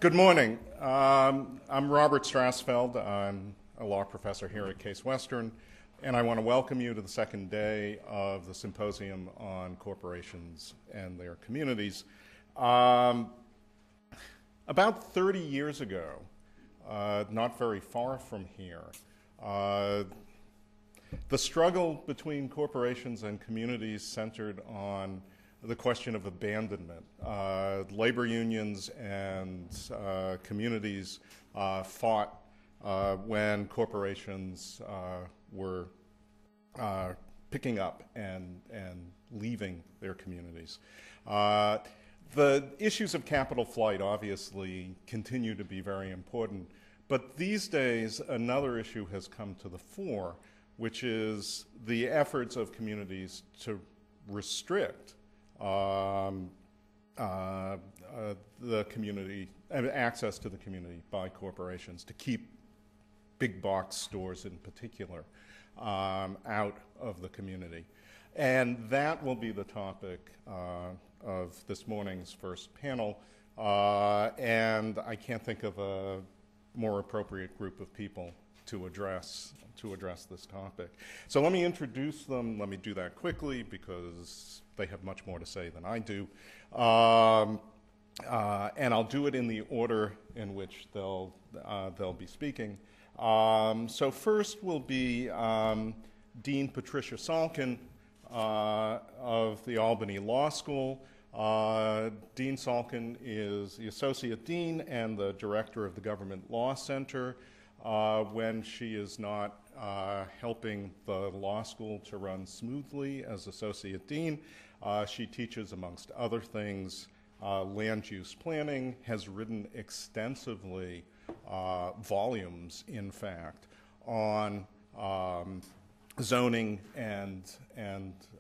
Good morning. I'm Robert Strassfeld. I'm a law professor here at Case Western, and I want to welcome you to the second day of the Symposium on Corporations and Their Communities. About 30 years ago, not very far from here, the struggle between corporations and communities centered on the question of abandonment. Labor unions and communities fought when corporations were picking up and leaving their communities. The issues of capital flight obviously continue to be very important, but these days another issue has come to the fore, which is the efforts of communities to restrict the community, access to the community by corporations, to keep big box stores in particular out of the community. And that will be the topic of this morning's first panel. And I can't think of a more appropriate group of people to address this topic. So let me introduce them. Let me do that quickly because they have much more to say than I do. And I'll do it in the order in which they'll be speaking. So first will be Dean Patricia Salkin of the Albany Law School. Dean Salkin is the Associate Dean and the Director of the Government Law Center. When she is not helping the law school to run smoothly as Associate Dean, she teaches, amongst other things, land use planning, has written extensively, volumes, in fact, on zoning and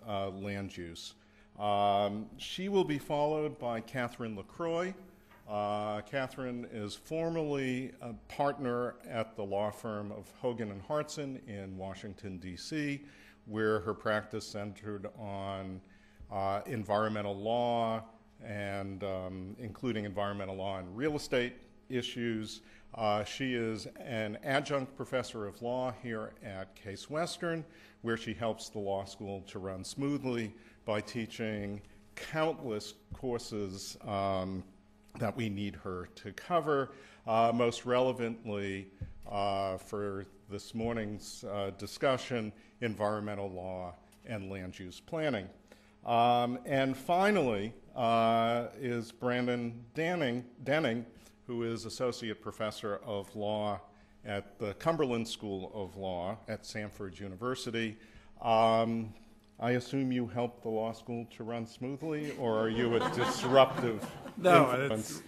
land use. She will be followed by Catherine LaCroix. Catherine is formerly a partner at the law firm of Hogan and Hartson in Washington, D.C., where her practice centered on environmental law and including environmental law and real estate issues. She is an adjunct professor of law here at Case Western, where she helps the law school to run smoothly by teaching countless courses that we need her to cover. Most relevantly for this morning's discussion, environmental law and land use planning. And finally is Brandon Denning, who is Associate Professor of Law at the Cumberland School of Law at Samford University. I assume you help the law school to run smoothly, or are you a disruptive influence?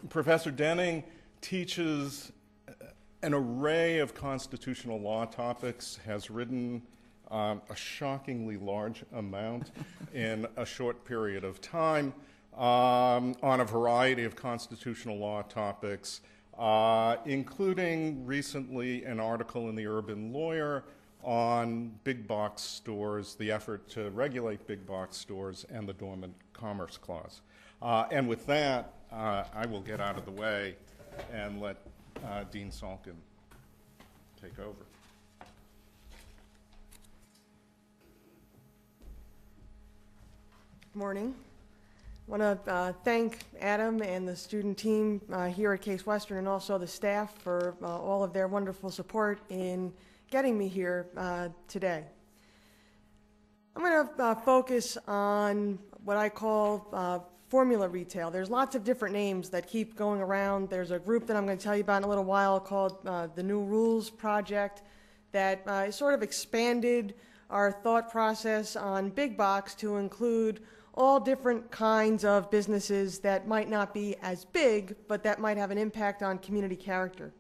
Professor Denning teaches an array of constitutional law topics, has written a shockingly large amount in a short period of time on a variety of constitutional law topics, including recently an article in the Urban Lawyer on big box stores, the effort to regulate big box stores, and the Dormant Commerce Clause. And with that, I will get out of the way and let Dean Salkin take over. Good morning. I want to thank Adam and the student team here at Case Western, and also the staff for all of their wonderful support in getting me here today. I'm going to focus on what I call formula retail. There's lots of different names that keep going around. There's a group that I'm going to tell you about in a little while called the New Rules Project that sort of expanded our thought process on big box to include all different kinds of businesses that might not be as big, but that might have an impact on community character.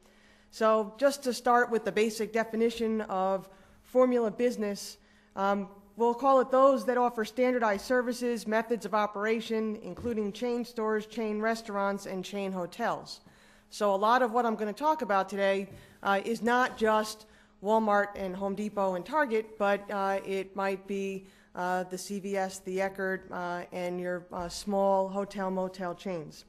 So just to start with the basic definition of formula business, we'll call it those that offer standardized services, methods of operation, including chain stores, chain restaurants, and chain hotels. So a lot of what I'm going to talk about today is not just Walmart and Home Depot and Target, but it might be the CVS, the Eckerd, and your small hotel motel chains.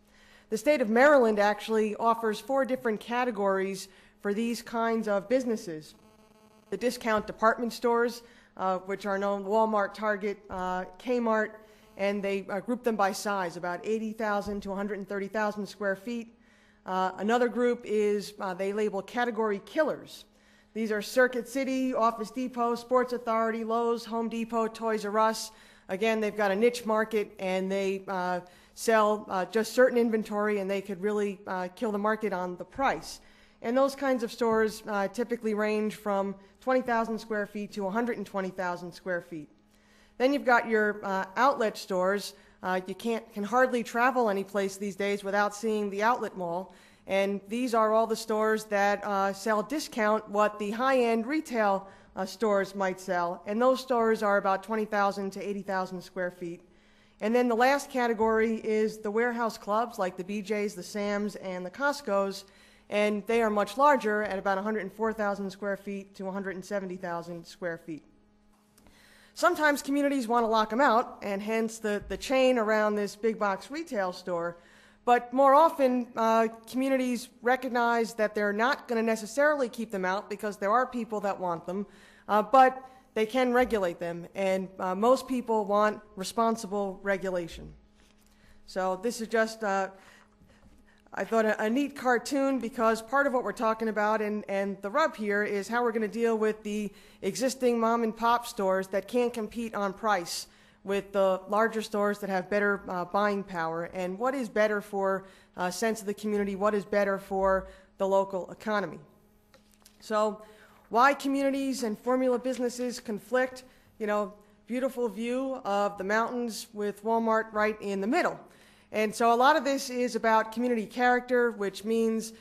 The state of Maryland actually offers 4 different categories for these kinds of businesses. The discount department stores, which are known Walmart, Target, Kmart, and they group them by size, about 80,000 to 130,000 square feet. Another group is they label category killers. These are Circuit City, Office Depot, Sports Authority, Lowe's, Home Depot, Toys R Us. Again, they've got a niche market and they sell just certain inventory, and they could really kill the market on the price. And those kinds of stores typically range from 20,000 square feet to 120,000 square feet. Then you've got your outlet stores. You can hardly travel any place these days without seeing the outlet mall. And these are all the stores that sell discount what the high-end retail stores might sell. And those stores are about 20,000 to 80,000 square feet. And then the last category is the warehouse clubs like the BJ's, the Sam's, and the Costco's. And they are much larger at about 104,000 square feet to 170,000 square feet. Sometimes communities want to lock them out, and hence the chain around this big box retail store. But more often, communities recognize that they're not going to necessarily keep them out because there are people that want them, but they can regulate them, and most people want responsible regulation. So this is just, I thought, a neat cartoon, because part of what we're talking about and the rub here is how we're going to deal with the existing mom and pop stores that can't compete on price with the larger stores that have better buying power, and what is better for a sense of the community, what is better for the local economy. So why communities and formula businesses conflict? You know, beautiful view of the mountains with Walmart right in the middle. And so a lot of this is about community character, which means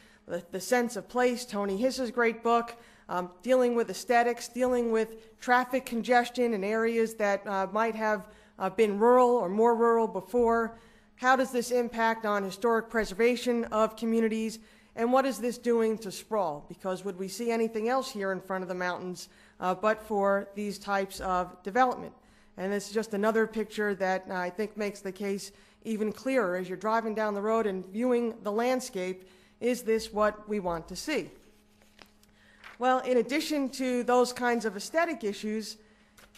the sense of place. Tony Hiss's great book, dealing with aesthetics, dealing with traffic congestion in areas that might have been rural or more rural before. How does this impact on historic preservation of communities? And what is this doing to sprawl? Because would we see anything else here in front of the mountains but for these types of development? And this is just another picture that I think makes the case even clearer as you're driving down the road and viewing the landscape. Is this what we want to see? Well, in addition to those kinds of aesthetic issues,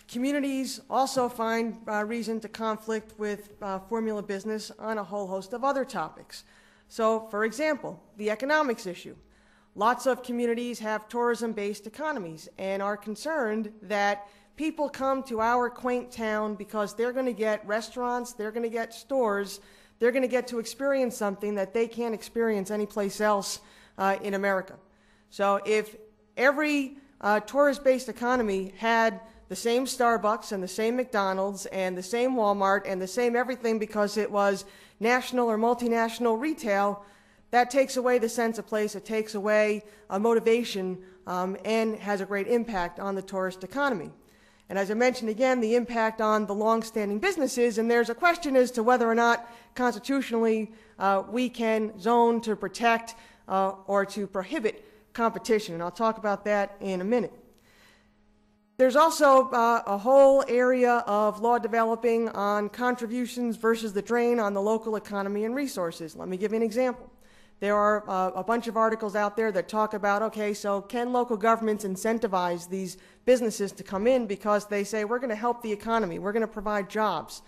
communities also find reason to conflict with formula business on a whole host of other topics. So, for example, the economics issue. Lots of communities have tourism-based economies and are concerned that people come to our quaint town because they're going to get restaurants, they're going to get stores, they're going to get to experience something that they can't experience anyplace else in America. So if every tourist-based economy had the same Starbucks and the same McDonald's and the same Walmart and the same everything because it was national or multinational retail, that takes away the sense of place, it takes away a motivation, and has a great impact on the tourist economy. And as I mentioned again, the impact on the long-standing businesses, and there's a question as to whether or not constitutionally we can zone to protect or to prohibit competition, and I'll talk about that in a minute. There's also a whole area of law developing on contributions versus the drain on the local economy and resources. Let me give you an example. There are a bunch of articles out there that talk about, okay, so can local governments incentivize these businesses to come in because they say, we're going to help the economy, we're going to provide jobs.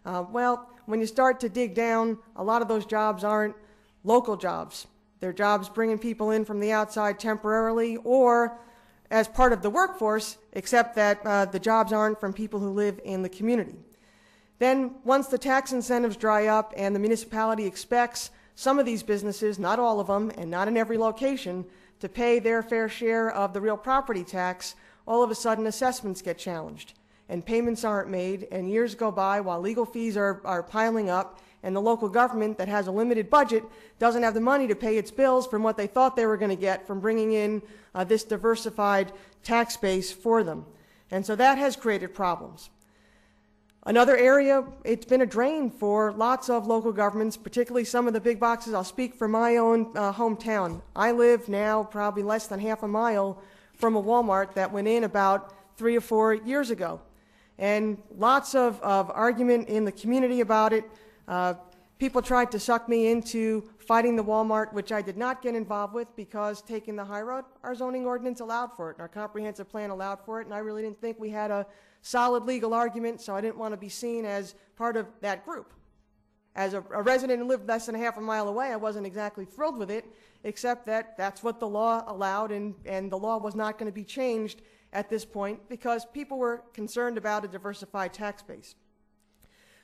Well, when you start to dig down, a lot of those jobs aren't local jobs. They're jobs bringing people in from the outside temporarily or as part of the workforce, except that the jobs aren't from people who live in the community. Then once the tax incentives dry up and the municipality expects some of these businesses, not all of them and not in every location, to pay their fair share of the real property tax, all of a sudden assessments get challenged and payments aren't made, and years go by while legal fees are piling up, and the local government that has a limited budget doesn't have the money to pay its bills from what they thought they were going to get from bringing in this diversified tax base for them. And so that has created problems. Another area, it's been a drain for lots of local governments, particularly some of the big boxes. I'll speak for my own hometown. I live now probably less than half a mile from a Walmart that went in about 3 or 4 years ago. and lots of argument in the community about it. People tried to suck me into fighting the Walmart, which I did not get involved with because taking the high road, our zoning ordinance allowed for it, and our comprehensive plan allowed for it, and I really didn't think we had a solid legal argument, so I didn't want to be seen as part of that group. As a resident who lived less than half a mile away, I wasn't exactly thrilled with it, except that that's what the law allowed, and the law was not going to be changed at this point because people were concerned about a diversified tax base.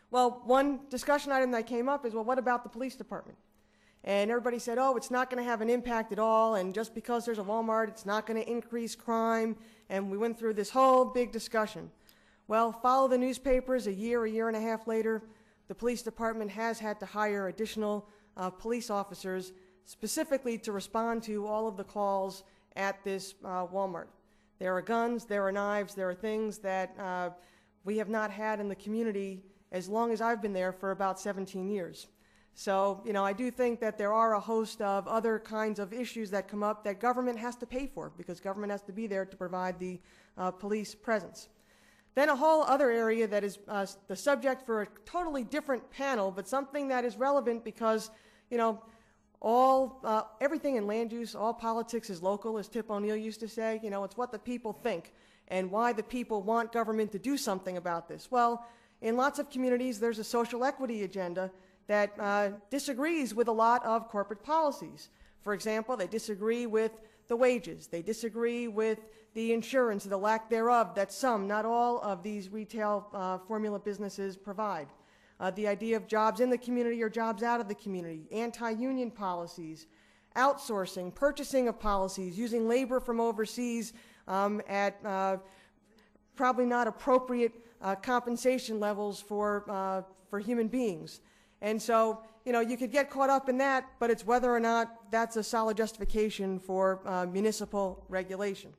Well, one discussion item that came up is, well, what about the police department? And everybody said, oh, it's not going to have an impact at all, and just because there's a Walmart, it's not going to increase crime, and we went through this whole big discussion. Well, follow the newspapers, a year and a half later, the police department has had to hire additional police officers specifically to respond to all of the calls at this Walmart. There are guns, there are knives, there are things that we have not had in the community as long as I've been there, for about 17 years. So, you know, I do think that there are a host of other kinds of issues that come up that government has to pay for because government has to be there to provide the police presence. Then a whole other area that is the subject for a totally different panel, but something that is relevant because, you know, everything in land use, all politics is local, as Tip O'Neill used to say. You know, it's what the people think and why the people want government to do something about this. Well, in lots of communities, there's a social equity agenda that disagrees with a lot of corporate policies. For example, they disagree with the wages. They disagree with the insurance, the lack thereof, that some, not all, of these retail formula businesses provide. The idea of jobs in the community or jobs out of the community, anti-union policies, outsourcing, purchasing of policies, using labor from overseas at probably not appropriate compensation levels for human beings. And so, you know, you could get caught up in that, but it's whether or not that's a solid justification for municipal regulation.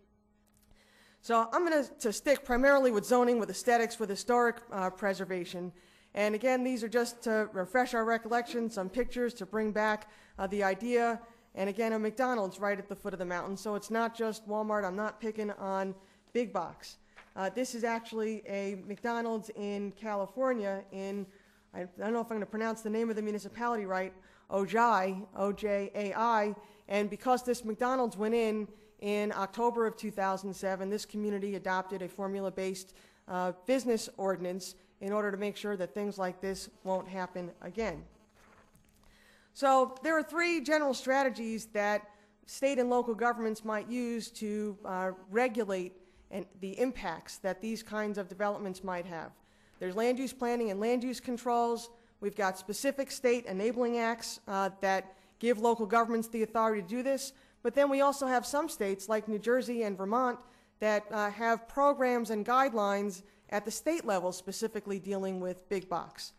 So I'm going to stick primarily with zoning, with aesthetics, with historic preservation. And again, these are just to refresh our recollection, some pictures to bring back the idea. And again, a McDonald's right at the foot of the mountain. So it's not just Walmart. I'm not picking on big box. This is actually a McDonald's in California in, I don't know if I'm going to pronounce the name of the municipality right, Ojai, O-J-A-I, and because this McDonald's went in October of 2007, this community adopted a formula-based business ordinance in order to make sure that things like this won't happen again. So there are three general strategies that state and local governments might use to regulate the impacts that these kinds of developments might have. There's land use planning and land use controls. We've got specific state enabling acts that give local governments the authority to do this. But then we also have some states like New Jersey and Vermont that have programs and guidelines at the state level specifically dealing with big box.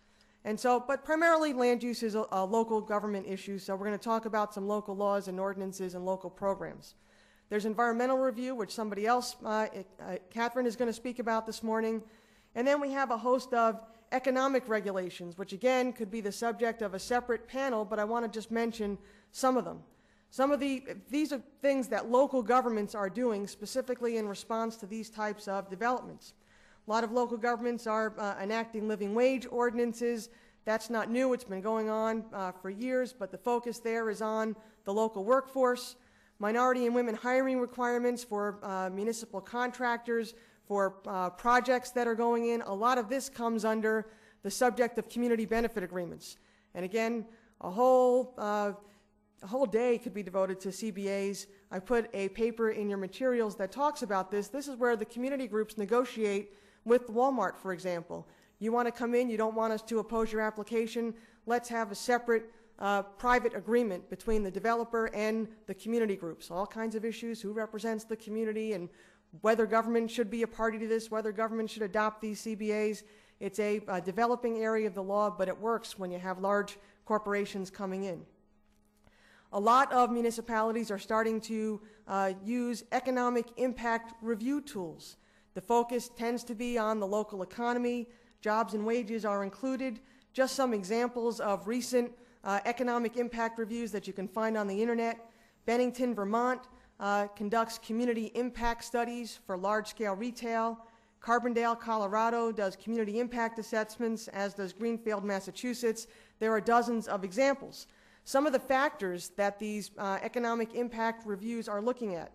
And so, but primarily land use is a local government issue, so we're going to talk about some local laws and ordinances and local programs. There's environmental review, which somebody else, Catherine, is going to speak about this morning. And then we have a host of economic regulations, which again could be the subject of a separate panel, but I want to just mention some of them. These are things that local governments are doing specifically in response to these types of developments. A lot of local governments are enacting living wage ordinances. That's not new. It's been going on for years, but the focus there is on the local workforce. Minority and women hiring requirements for municipal contractors, for projects that are going in. A lot of this comes under the subject of community benefit agreements. And again, a whole day could be devoted to CBAs. I put a paper in your materials that talks about this. This is where the community groups negotiate with Walmart, for example. You want to come in, you don't want us to oppose your application, let's have a separate private agreement between the developer and the community groups. All kinds of issues, who represents the community and whether government should be a party to this, whether government should adopt these CBAs. It's a developing area of the law, but it works when you have large corporations coming in. A lot of municipalities are starting to use economic impact review tools. The focus tends to be on the local economy. Jobs and wages are included. Just some examples of recent economic impact reviews that you can find on the internet. Bennington, Vermont conducts community impact studies for large-scale retail. Carbondale, Colorado does community impact assessments, as does Greenfield, Massachusetts. There are dozens of examples. Some of the factors that these economic impact reviews are looking at: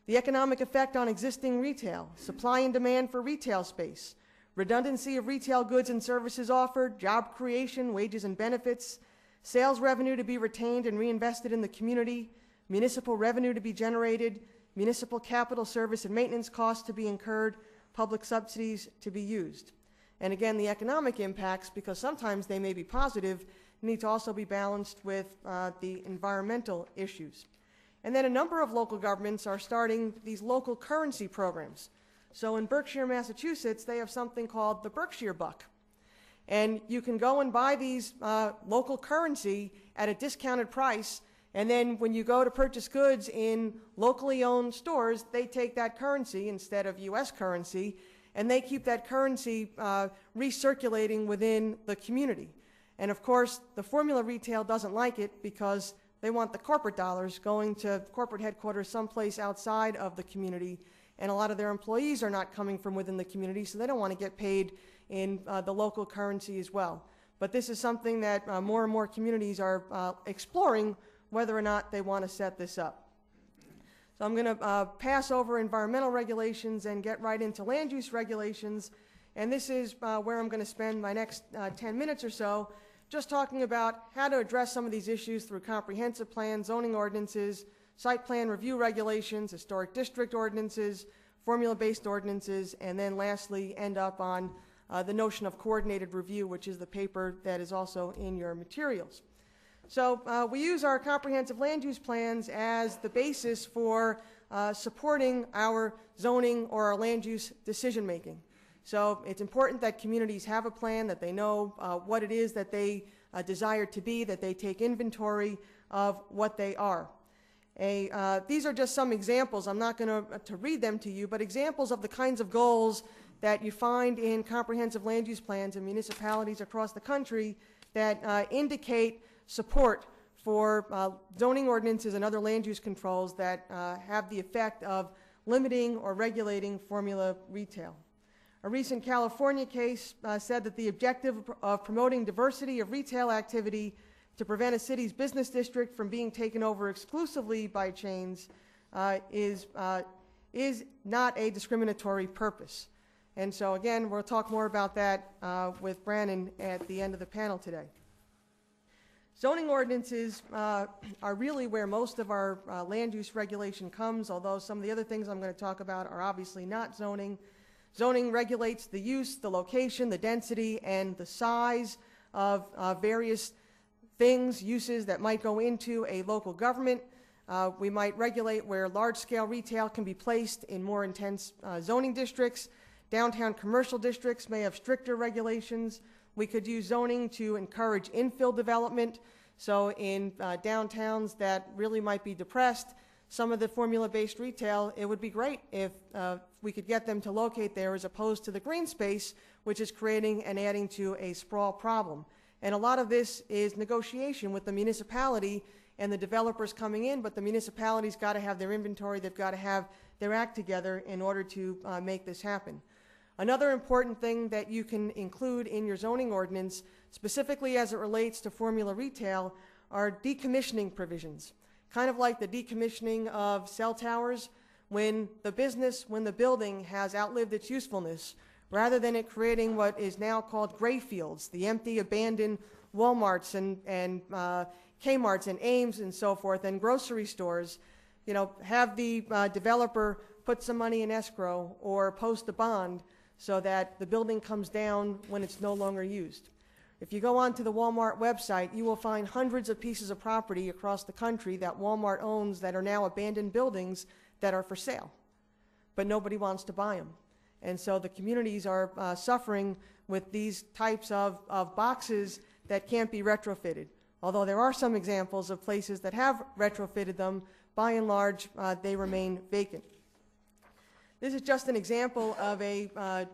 the economic effect on existing retail, supply and demand for retail space, redundancy of retail goods and services offered, job creation, wages and benefits, sales revenue to be retained and reinvested in the community, municipal revenue to be generated, municipal capital service and maintenance costs to be incurred, public subsidies to be used. And again, the economic impacts, because sometimes they may be positive, need to also be balanced with the environmental issues. And then a number of local governments are starting these local currency programs. So in Berkshire, Massachusetts, they have something called the Berkshire Buck. And you can go and buy these local currency at a discounted price, and then when you go to purchase goods in locally owned stores, they take that currency instead of U.S. currency, and they keep that currency recirculating within the community. And of course, the formula retail doesn't like it because they want the corporate dollars going to corporate headquarters someplace outside of the community, and a lot of their employees are not coming from within the community, so they don't want to get paid in the local currency as well. But this is something that more and more communities are exploring, whether or not they want to set this up. So I'm going to pass over environmental regulations and get right into land use regulations. And this is where I'm going to spend my next 10 minutes or so, just talking about how to address some of these issues through comprehensive plans, zoning ordinances, site plan review regulations, historic district ordinances, formula-based ordinances, and then lastly end up on the notion of coordinated review, which is the paper that is also in your materials. So we use our comprehensive land use plans as the basis for supporting our zoning or our land use decision making. So it's important that communities have a plan, that they know what it is that they desire to be, that they take inventory of what they are. These are just some examples. I'm not going to read them to you, but examples of the kinds of goals that you find in comprehensive land use plans in municipalities across the country that indicate support for zoning ordinances and other land use controls that have the effect of limiting or regulating formula retail. A recent California case said that the objective of promoting diversity of retail activity to prevent a city's business district from being taken over exclusively by chains is not a discriminatory purpose. And so again, we'll talk more about that with Brandon at the end of the panel today. Zoning ordinances are really where most of our land use regulation comes, although some of the other things I'm going to talk about are obviously not zoning. Zoning regulates the use, the location, the density, and the size of various things, uses that might go into a local government. We might regulate where large-scale retail can be placed in more intense zoning districts. Downtown commercial districts may have stricter regulations. We could use zoning to encourage infill development. So in downtowns that really might be depressed, some of the formula-based retail, it would be great if we could get them to locate there as opposed to the green space, which is creating and adding to a sprawl problem. And a lot of this is negotiation with the municipality and the developers coming in, but the municipality's got to have their inventory, they've got to have their act together in order to make this happen. Another important thing that you can include in your zoning ordinance, specifically as it relates to formula retail, are decommissioning provisions. Kind of like the decommissioning of cell towers, when the building has outlived its usefulness, rather than it creating what is now called gray fields, the empty, abandoned Walmarts and Kmarts and Ames and so forth, and grocery stores, have the developer put some money in escrow or post a bond so that the building comes down when it's no longer used. If you go onto the Walmart website, you will find hundreds of pieces of property across the country that Walmart owns that are now abandoned buildings that are for sale, but nobody wants to buy them. And so the communities are suffering with these types of boxes that can't be retrofitted. Although there are some examples of places that have retrofitted them, by and large, they remain vacant. This is just an example of a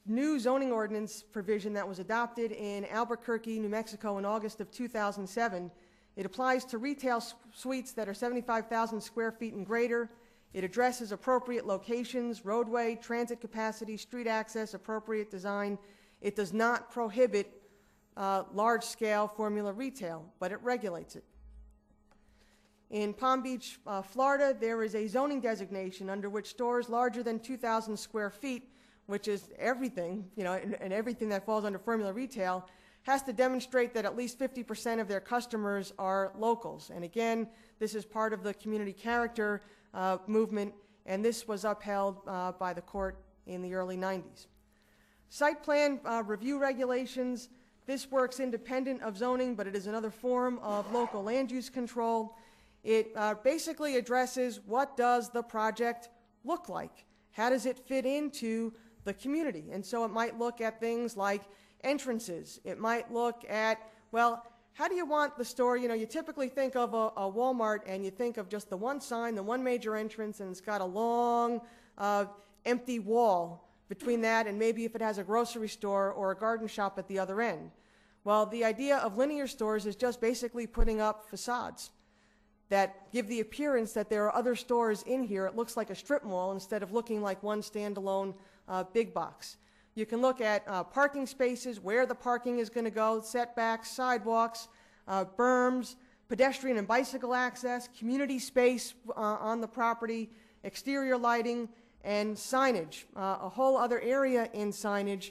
new zoning ordinance provision that was adopted in Albuquerque, New Mexico in August of 2007. It applies to retail suites that are 75,000 square feet and greater. It addresses appropriate locations, roadway, transit capacity, street access, appropriate design. It does not prohibit large-scale formula retail, but it regulates it. In Palm Beach, Florida, there is a zoning designation under which stores larger than 2,000 square feet, which is everything, and everything that falls under formula retail, has to demonstrate that at least 50% of their customers are locals. And again, this is part of the community character movement, and this was upheld by the court in the early 90s. Site plan review regulations, this works independent of zoning, but it is another form of local land use control. It basically addresses what does the project look like? How does it fit into the community? And so it might look at things like entrances. It might look at, well, how do you want the store? You typically think of a Walmart and you think of just the one sign, the one major entrance, and it's got a long empty wall between that and maybe if it has a grocery store or a garden shop at the other end. Well, the idea of linear stores is just basically putting up facades that give the appearance that there are other stores in here. It looks like a strip mall instead of looking like one standalone big box. You can look at parking spaces, where the parking is going to go, setbacks, sidewalks, berms, pedestrian and bicycle access, community space on the property, exterior lighting, and signage. A whole other area in signage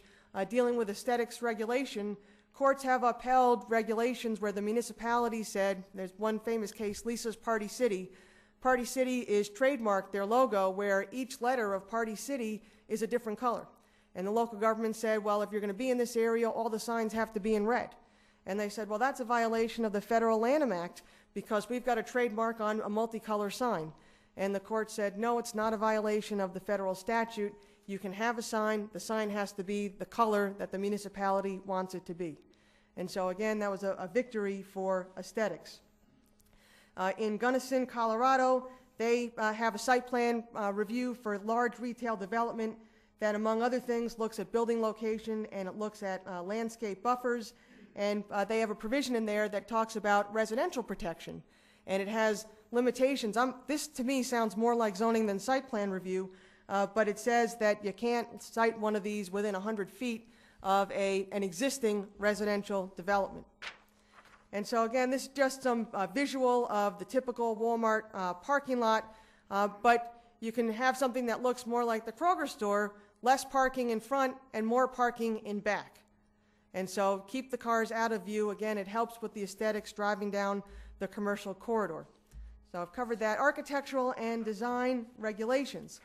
dealing with aesthetics regulation. Courts have upheld regulations where the municipality said, there's one famous case, Lisa's Party City. Party City is trademarked their logo where each letter of Party City is a different color. And the local government said, well, if you're going to be in this area, all the signs have to be in red. And they said, well, that's a violation of the Federal Lanham Act because we've got a trademark on a multicolor sign. And the court said, no, it's not a violation of the federal statute. You can have a sign. The sign has to be the color that the municipality wants it to be. And so, again, that was a victory for aesthetics. In Gunnison, Colorado, they have a site plan review for large retail development that, among other things, looks at building location and it looks at landscape buffers. And they have a provision in there that talks about residential protection. And it has limitations. This, to me, sounds more like zoning than site plan review, but it says that you can't site one of these within 100 feet of an existing residential development. And so again, this is just some visual of the typical Walmart parking lot, but you can have something that looks more like the Kroger store, less parking in front and more parking in back. And so keep the cars out of view. Again, it helps with the aesthetics driving down the commercial corridor. So I've covered that. Architectural and design regulations.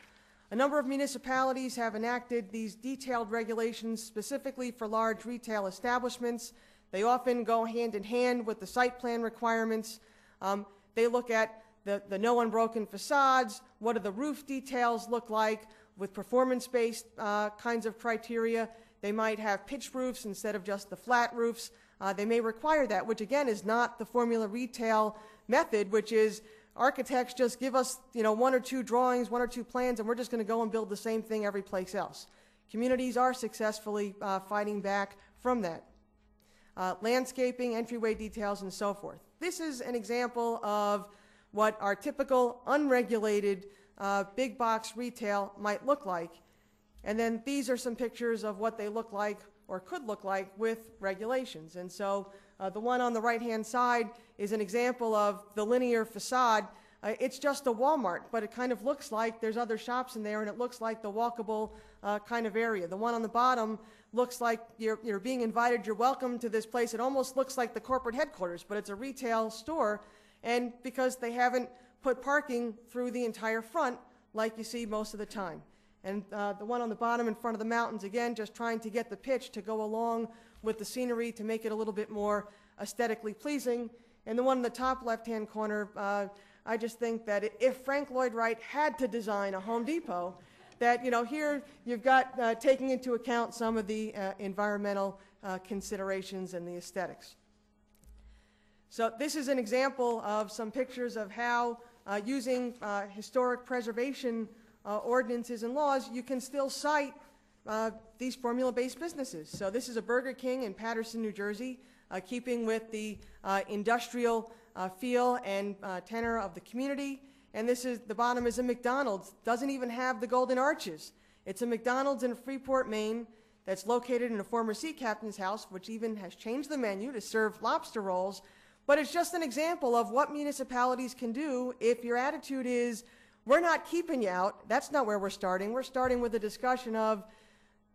A number of municipalities have enacted these detailed regulations specifically for large retail establishments. They often go hand in hand with the site plan requirements. They look at the no unbroken facades, what do the roof details look like with performance-based kinds of criteria. They might have pitched roofs instead of just the flat roofs. They may require that, which again is not the formula retail method, which is architects just give us, one or two drawings, one or two plans, and we're just going to go and build the same thing every place else. Communities are successfully fighting back from that. Landscaping, entryway details, and so forth. This is an example of what our typical unregulated big box retail might look like. And then these are some pictures of what they look like or could look like with regulations. And so the one on the right-hand side is an example of the linear facade. It's just a Walmart, but it kind of looks like there's other shops in there, and it looks like the walkable kind of area. The one on the bottom looks like you're being invited, you're welcome to this place. It almost looks like the corporate headquarters, but it's a retail store, and because they haven't put parking through the entire front like you see most of the time. And the one on the bottom in front of the mountains, again, just trying to get the pitch to go along with the scenery to make it a little bit more aesthetically pleasing. And the one in the top left-hand corner, I just think that if Frank Lloyd Wright had to design a Home Depot, that, here you've got taking into account some of the environmental considerations and the aesthetics. So this is an example of some pictures of how using historic preservation ordinances and laws, you can still cite these formula-based businesses. So this is a Burger King in Paterson, New Jersey, keeping with the industrial feel and tenor of the community. and this is, the bottom is a McDonald's, doesn't even have the golden arches. It's a McDonald's in Freeport, Maine, that's located in a former sea captain's house, which even has changed the menu to serve lobster rolls. But it's just an example of what municipalities can do if your attitude is, we're not keeping you out. That's not where we're starting. We're starting with a discussion of,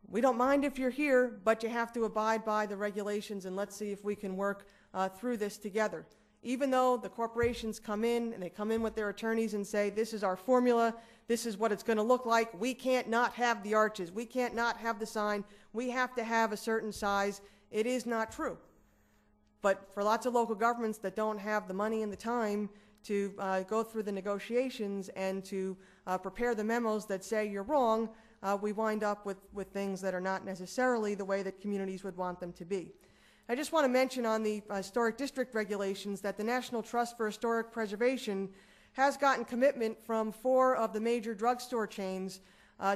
we don't mind if you're here, but you have to abide by the regulations, and let's see if we can work through this together. Even though the corporations come in, and they come in with their attorneys and say, this is our formula, this is what it's going to look like, we can't not have the arches, we can't not have the sign, we have to have a certain size. It is not true. But for lots of local governments that don't have the money and the time to go through the negotiations and to prepare the memos that say you're wrong, we wind up with things that are not necessarily the way that communities would want them to be. I just want to mention on the historic district regulations that the National Trust for Historic Preservation has gotten commitment from 4 of the major drugstore chains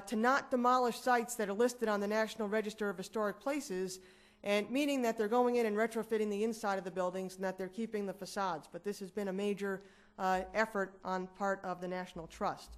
to not demolish sites that are listed on the National Register of Historic Places, and meaning that they're going in and retrofitting the inside of the buildings and that they're keeping the facades. But this has been a major effort on part of the National Trust.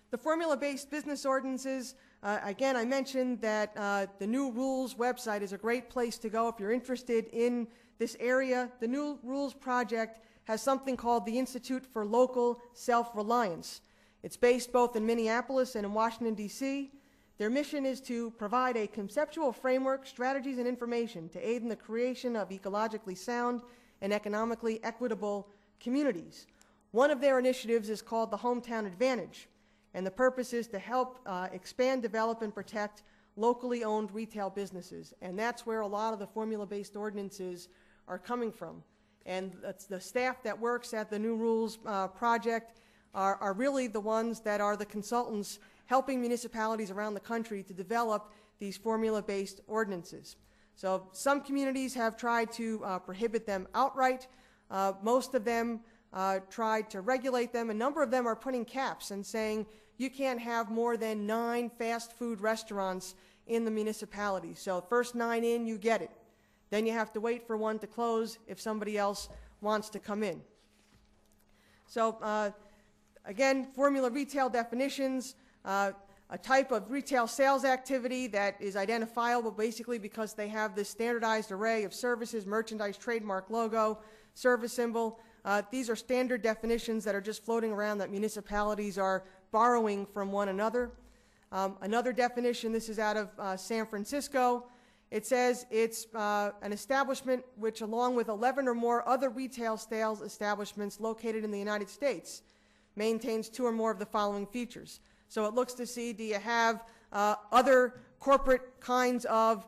The formula-based business ordinances, again, I mentioned that the New Rules website is a great place to go if you're interested in this area. The New Rules Project has something called the Institute for Local Self-Reliance. It's based both in Minneapolis and in Washington, D.C. Their mission is to provide a conceptual framework, strategies, and information to aid in the creation of ecologically sound and economically equitable communities. One of their initiatives is called the Hometown Advantage, and the purpose is to help expand, develop, and protect locally owned retail businesses. And that's where a lot of the formula-based ordinances are coming from. And the staff that works at the New Rules Project are really the ones that are the consultants helping municipalities around the country to develop these formula-based ordinances. So some communities have tried to prohibit them outright. Most of them tried to regulate them. A number of them are putting caps and saying you can't have more than 9 fast food restaurants in the municipality. So first 9 in, you get it. Then you have to wait for one to close if somebody else wants to come in. So again, formula retail definitions, a type of retail sales activity that is identifiable basically because they have this standardized array of services, merchandise, trademark, logo, service symbol. These are standard definitions that are just floating around that municipalities are borrowing from one another. Another definition, this is out of San Francisco. It says it's an establishment which, along with 11 or more other retail sales establishments located in the United States, maintains 2 or more of the following features. So it looks to see, do you have other corporate kinds of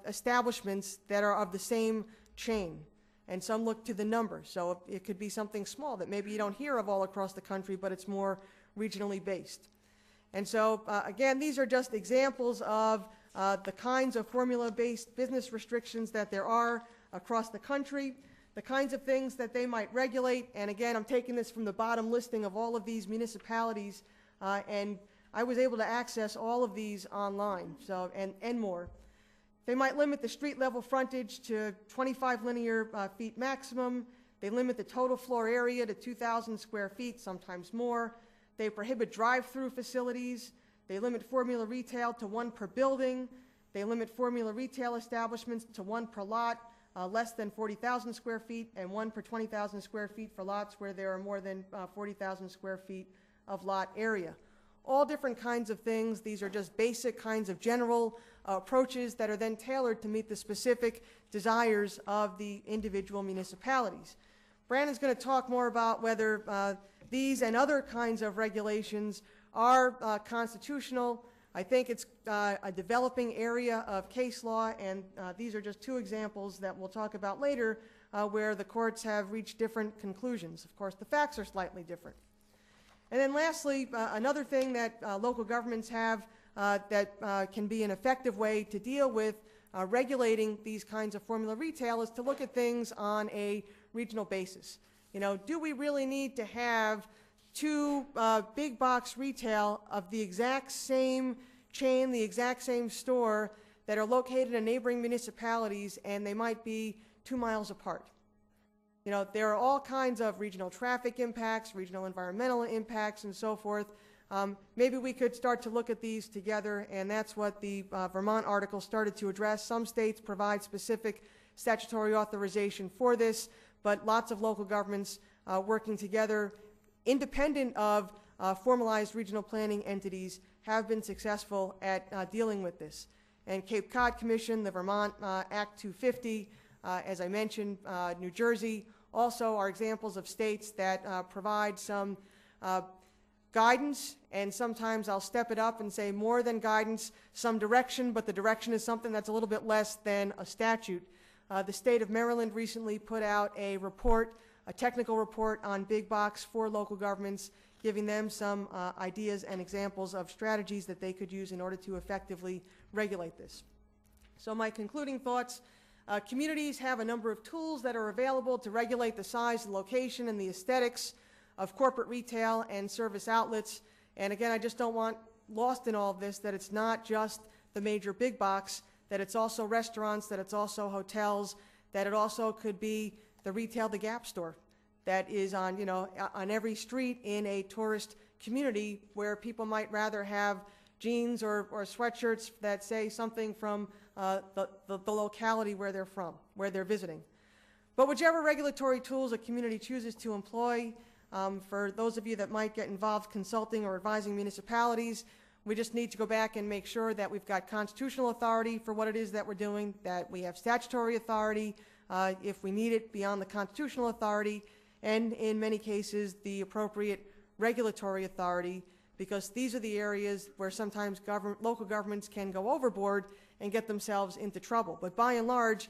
establishments that are of the same chain? And some look to the number. So it could be something small that maybe you don't hear of all across the country, but it's more regionally based. And so, again, these are just examples of the kinds of formula-based business restrictions that there are across the country, the kinds of things that they might regulate. And again, I'm taking this from the bottom listing of all of these municipalities, and I was able to access all of these online, so, and more. They might limit the street level frontage to 25 linear feet maximum. They limit the total floor area to 2,000 square feet, sometimes more. They prohibit drive-through facilities. They limit formula retail to 1 per building. They limit formula retail establishments to 1 per lot, less than 40,000 square feet, and 1 per 20,000 square feet for lots where there are more than 40,000 square feet of lot area. All different kinds of things. These are just basic kinds of general approaches that are then tailored to meet the specific desires of the individual municipalities. Brandon's going to talk more about whether these and other kinds of regulations are constitutional. I think it's a developing area of case law, and these are just 2 examples that we'll talk about later where the courts have reached different conclusions. Of course, the facts are slightly different. And then lastly, another thing that local governments have that can be an effective way to deal with regulating these kinds of formula retail is to look at things on a regional basis. You know, do we really need to have 2 big box retail of the exact same chain, the exact same store that are located in neighboring municipalities and they might be 2 miles apart? You know, there are all kinds of regional traffic impacts, regional environmental impacts, and so forth. Maybe we could start to look at these together, and that's what the Vermont article started to address. Some states provide specific statutory authorization for this, but lots of local governments working together, independent of formalized regional planning entities, have been successful at dealing with this. And Cape Cod Commission, the Vermont Act 250, as I mentioned, New Jersey, also are examples of states that provide some guidance, and sometimes I'll step it up and say more than guidance, some direction, but the direction is something that's a little bit less than a statute. The state of Maryland recently put out a report, a technical report on big box for local governments, giving them some ideas and examples of strategies that they could use in order to effectively regulate this. So my concluding thoughts, communities have a number of tools that are available to regulate the size, the location, and the aesthetics of corporate retail and service outlets. And again, I just don't want lost in all of this that it's not just the major big box, that it's also restaurants, that it's also hotels, that it also could be the retail, the Gap store that is on, you know, on every street in a tourist community where people might rather have jeans or sweatshirts that say something from the locality where they're from, where they're visiting. But whichever regulatory tools a community chooses to employ, for those of you that might get involved consulting or advising municipalities, we just need to go back and make sure that we've got constitutional authority for what it is that we're doing, that we have statutory authority if we need it beyond the constitutional authority, and in many cases the appropriate regulatory authority, because these are the areas where sometimes local governments can go overboard and get themselves into trouble. But by and large,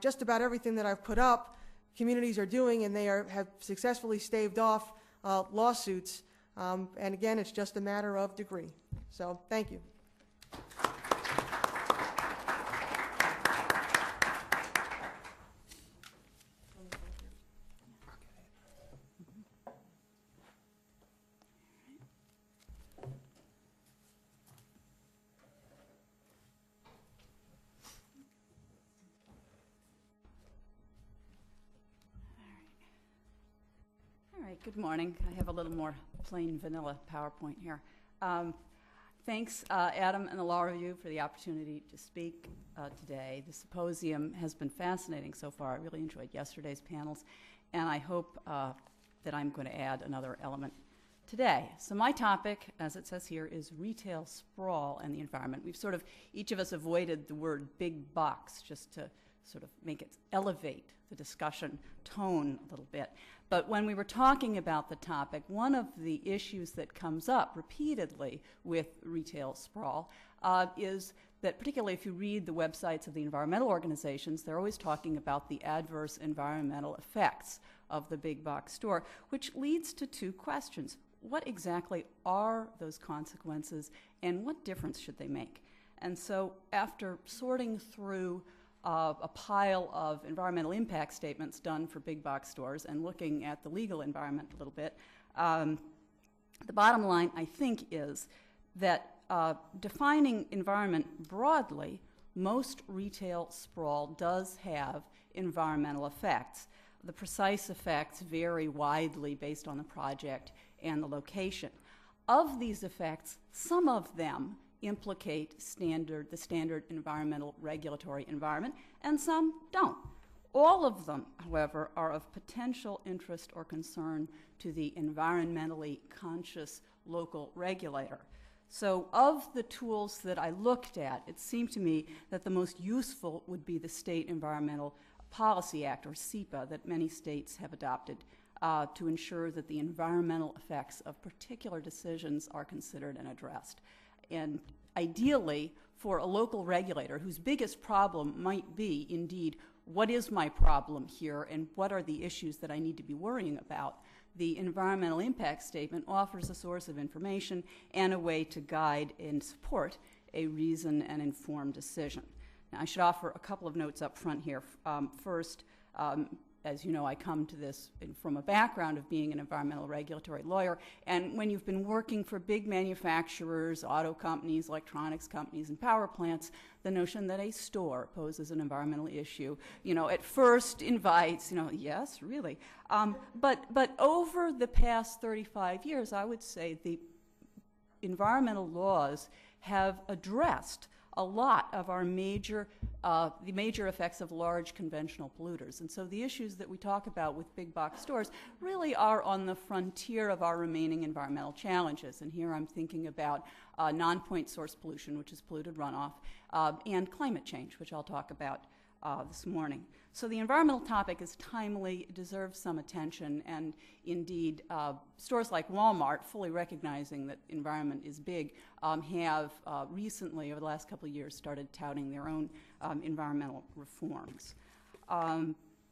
just about everything that I've put up, communities are doing, and they have successfully staved off lawsuits. And again, it's just a matter of degree. So thank you. Good morning. I have a little more plain vanilla PowerPoint here. Thanks, Adam and the Law Review, for the opportunity to speak today. The symposium has been fascinating so far. I really enjoyed yesterday's panels, and I hope that I'm going to add another element today. So my topic, as it says here, is retail sprawl and the environment. We've sort of, each of us avoided the word big box just to sort of make it elevate the discussion tone a little bit. But when we were talking about the topic, one of the issues that comes up repeatedly with retail sprawl is that, particularly if you read the websites of the environmental organizations, they're always talking about the adverse environmental effects of the big box store, which leads to two questions. What exactly are those consequences, and what difference should they make? And so after sorting through a pile of environmental impact statements done for big box stores and looking at the legal environment a little bit, the bottom line, I think, is that defining environment broadly, most retail sprawl does have environmental effects. The precise effects vary widely based on the project and the location. Of these effects, some of them implicate the standard environmental regulatory environment, and some don't. All of them, however, are of potential interest or concern to the environmentally conscious local regulator. So of the tools that I looked at, it seemed to me that the most useful would be the State Environmental Policy Act, or SEPA, that many states have adopted to ensure that the environmental effects of particular decisions are considered and addressed. And ideally, for a local regulator whose biggest problem might be, indeed, what is my problem here and what are the issues that I need to be worrying about, the environmental impact statement offers a source of information and a way to guide and support a reasoned and informed decision. Now, I should offer a couple of notes up front here. First, As you know, I come to this from a background of being an environmental regulatory lawyer, and when you've been working for big manufacturers, auto companies, electronics companies, and power plants, the notion that a store poses an environmental issue, at first invites, yes, really. But over the past 35 years, I would say the environmental laws have addressed a lot of our the major effects of large conventional polluters. And so the issues that we talk about with big box stores really are on the frontier of our remaining environmental challenges. And here I'm thinking about non-point source pollution, which is polluted runoff, and climate change, which I'll talk about this morning. So the environmental topic is timely, deserves some attention, and indeed stores like Walmart, fully recognizing that environment is big, have recently, over the last couple of years, started touting their own environmental reforms.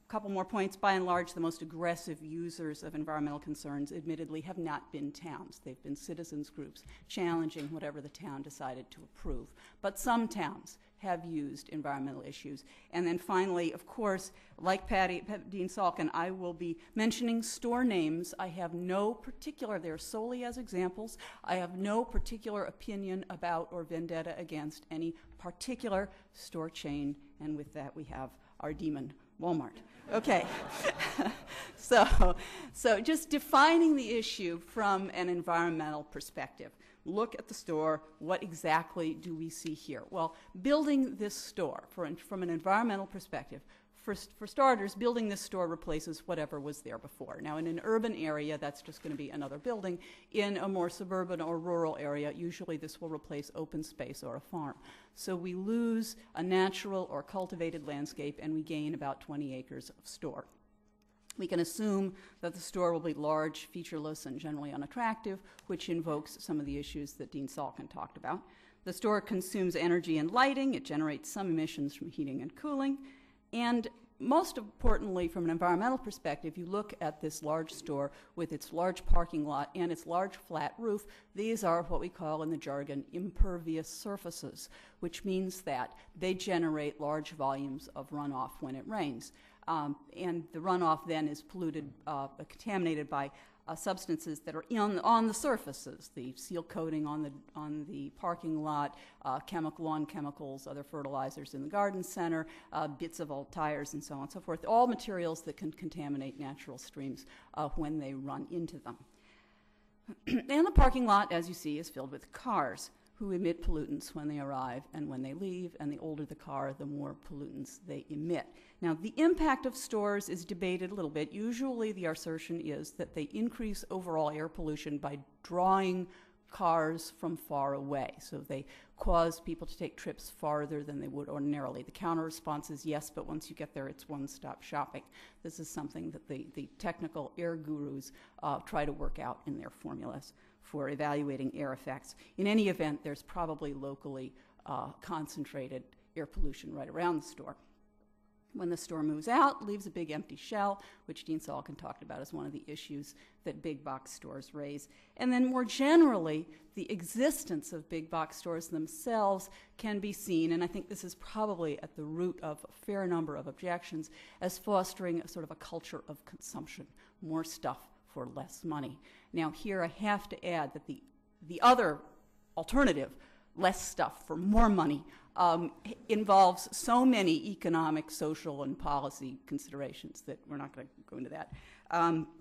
Couple more points. By and large, the most aggressive users of environmental concerns admittedly have not been towns. They've been citizens groups challenging whatever the town decided to approve. But some towns have used environmental issues. And then finally, of course, like Dean Salkin, I will be mentioning store names. I have no particular, they're solely as examples. I have no particular opinion about or vendetta against any particular store chain. And with that, we have our demon, Walmart. Okay, so just defining the issue from an environmental perspective. Look at the store. What exactly do we see here? Well, building this store from an environmental perspective, for starters, building this store replaces whatever was there before. Now, in an urban area, that's just going to be another building. In a more suburban or rural area, usually this will replace open space or a farm. So we lose a natural or cultivated landscape, and we gain about 20 acres of store. We can assume that the store will be large, featureless, and generally unattractive, which invokes some of the issues that Dean Salkin talked about. The store consumes energy and lighting. It generates some emissions from heating and cooling. And most importantly, from an environmental perspective, you look at this large store with its large parking lot and its large flat roof. These are what we call in the jargon impervious surfaces, which means that they generate large volumes of runoff when it rains. And the runoff then is polluted, contaminated by substances that are on the surfaces, the seal coating on the parking lot, lawn chemicals, other fertilizers in the garden center, bits of old tires, and so on and so forth, all materials that can contaminate natural streams when they run into them. And the parking lot, as you see, is filled with cars who emit pollutants when they arrive and when they leave, and the older the car, the more pollutants they emit. Now, the impact of stores is debated a little bit. Usually the assertion is that they increase overall air pollution by drawing cars from far away. So they cause people to take trips farther than they would ordinarily. The counter response is yes, but once you get there, it's one-stop shopping. This is something that the technical air gurus try to work out in their formulas for evaluating air effects. In any event, there's probably locally concentrated air pollution right around the store. When the store moves out, it leaves a big empty shell, which Dean Salkin talked about as one of the issues that big box stores raise. And then more generally, the existence of big box stores themselves can be seen, and I think this is probably at the root of a fair number of objections, as fostering a sort of a culture of consumption, more stuff for less money. Now here I have to add that the other alternative, less stuff for more money, involves so many economic, social, and policy considerations that we're not going to go into that.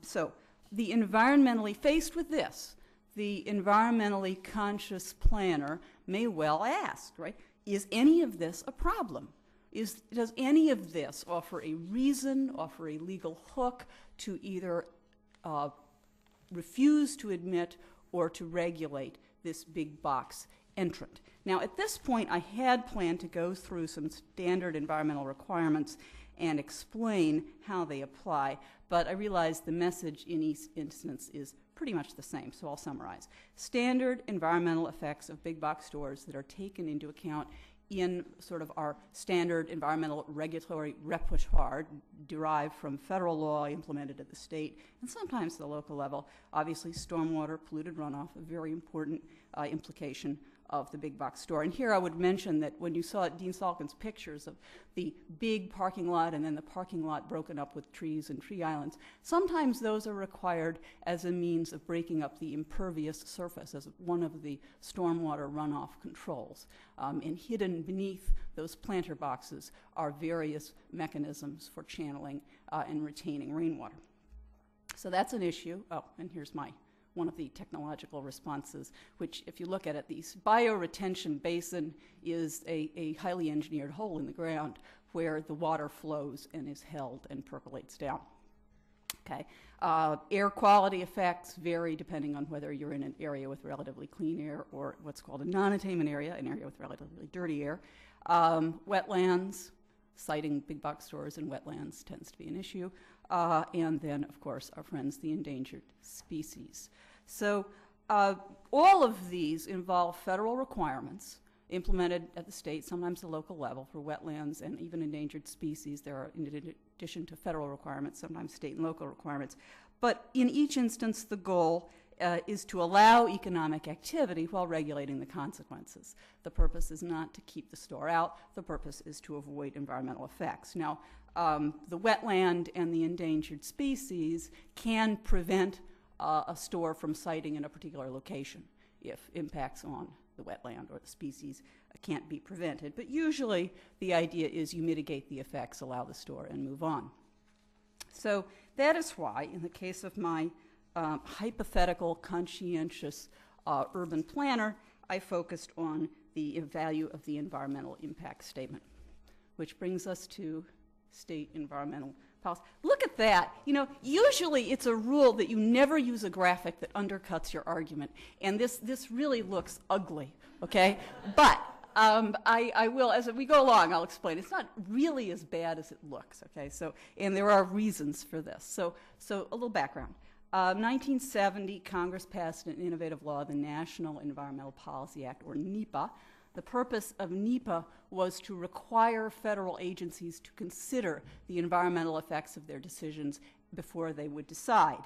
So the environmentally, faced with this, the environmentally conscious planner may well ask, right, is any of this a problem? Does any of this offer a reason, offer a legal hook to either refuse to admit or to regulate this big box entrant? Now, at this point, I had planned to go through some standard environmental requirements and explain how they apply, but I realized the message in each instance is pretty much the same, so I'll summarize. Standard environmental effects of big box stores that are taken into account in sort of our standard environmental regulatory repertoire derived from federal law implemented at the state and sometimes the local level. Obviously, stormwater, polluted runoff, a very important implication of the big box store. And here I would mention that when you saw Dean Salkin's pictures of the big parking lot and then the parking lot broken up with trees and tree islands, sometimes those are required as a means of breaking up the impervious surface as one of the stormwater runoff controls. And hidden beneath those planter boxes are various mechanisms for channeling and retaining rainwater. So that's an issue. Oh, and here's one of the technological responses, which, if you look at it, the bioretention basin is a highly engineered hole in the ground where the water flows and is held and percolates down. Okay. Air quality effects vary depending on whether you're in an area with relatively clean air or what's called a non-attainment area, an area with relatively dirty air. Wetlands, siting big box stores in wetlands tends to be an issue. And then, of course, our friends, the endangered species. So all of these involve federal requirements implemented at the state, sometimes the local level, for wetlands and even endangered species. There are, in addition to federal requirements, sometimes state and local requirements. But in each instance, the goal is to allow economic activity while regulating the consequences. The purpose is not to keep the store out. The purpose is to avoid environmental effects. Now, the wetland and the endangered species can prevent a store from siting in a particular location if impacts on the wetland or the species can't be prevented. But usually the idea is you mitigate the effects, allow the store, and move on. So that is why, in the case of my hypothetical, conscientious urban planner, I focused on the value of the environmental impact statement, which brings us to state environmental policy. Look at that. You know, usually it's a rule that you never use a graphic that undercuts your argument, and this really looks ugly, okay? But I will, as we go along, I'll explain. It's not really as bad as it looks, okay? So, and there are reasons for this. So a little background. 1970, Congress passed an innovative law, the National Environmental Policy Act, or NEPA. The purpose of NEPA was to require federal agencies to consider the environmental effects of their decisions before they would decide.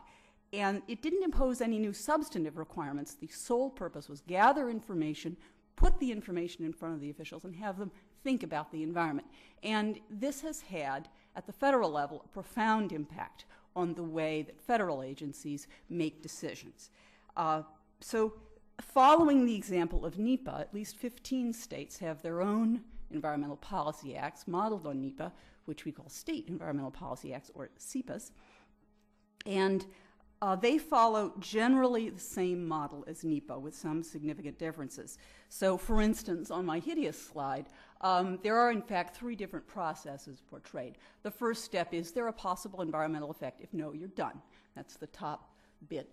And it didn't impose any new substantive requirements. The sole purpose was gather information, put the information in front of the officials, and have them think about the environment. And this has had, at the federal level, a profound impact on the way that federal agencies make decisions. So following the example of NEPA, at least 15 states have their own environmental policy acts modeled on NEPA, which we call state environmental policy acts, or SEPAs. And they follow generally the same model as NEPA with some significant differences. So for instance, on my hideous slide, there are in fact 3 different processes portrayed. The first step is there a possible environmental effect? If no, you're done. That's the top bit.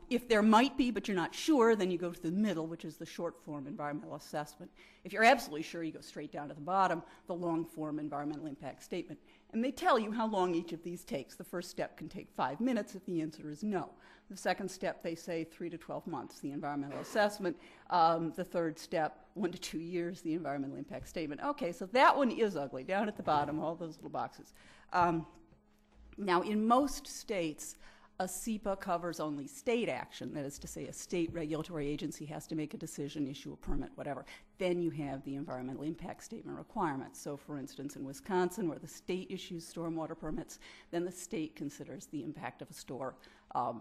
If there might be, but you're not sure, then you go to the middle, which is the short form environmental assessment. If you're absolutely sure, you go straight down to the bottom, the long form environmental impact statement. And they tell you how long each of these takes. The first step can take 5 minutes if the answer is no. The second step, they say 3 to 12 months, the environmental assessment. The third step, 1 to 2 years, the environmental impact statement. Okay, so that one is ugly, down at the bottom, all those little boxes. Now, in most states, a SEPA covers only state action. That is to say, a state regulatory agency has to make a decision, issue a permit, whatever. Then you have the environmental impact statement requirements. So for instance, in Wisconsin, where the state issues stormwater permits, then the state considers the impact of a store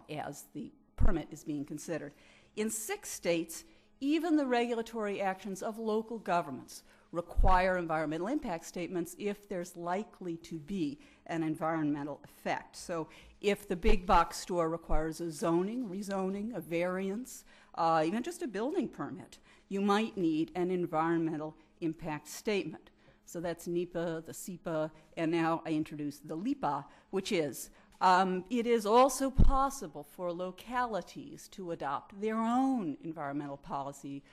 as the permit is being considered. In 6 states, even the regulatory actions of local governments require environmental impact statements if there's likely to be an environmental effect. So if the big box store requires a zoning, rezoning, a variance, even just a building permit, you might need an environmental impact statement. So that's NEPA, the SEPA, and now I introduce the LIPA, which is it is also possible for localities to adopt their own environmental policy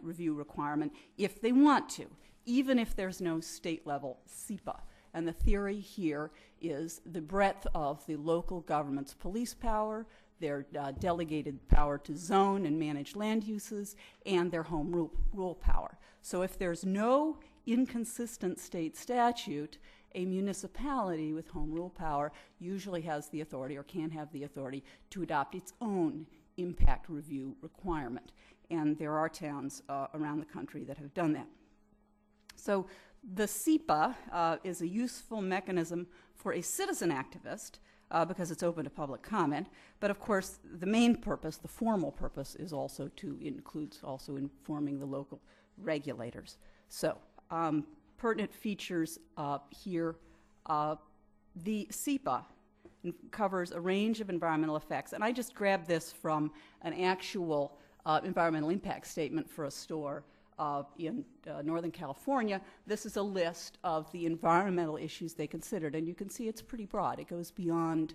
review requirement, if they want to, even if there's no state-level SEPA. And the theory here is the breadth of the local government's police power, their delegated power to zone and manage land uses, and their home rule power. So if there's no inconsistent state statute, a municipality with home rule power usually has the authority, or can have the authority, to adopt its own impact review requirement. And there are towns around the country that have done that. So the SEPA is a useful mechanism for a citizen activist because it's open to public comment. But of course, the main purpose, the formal purpose, is also includes also informing the local regulators. So pertinent features here, the SEPA covers a range of environmental effects. And I just grabbed this from an actual environmental impact statement for a store in Northern California. This is a list of the environmental issues they considered, and you can see it's pretty broad. It goes beyond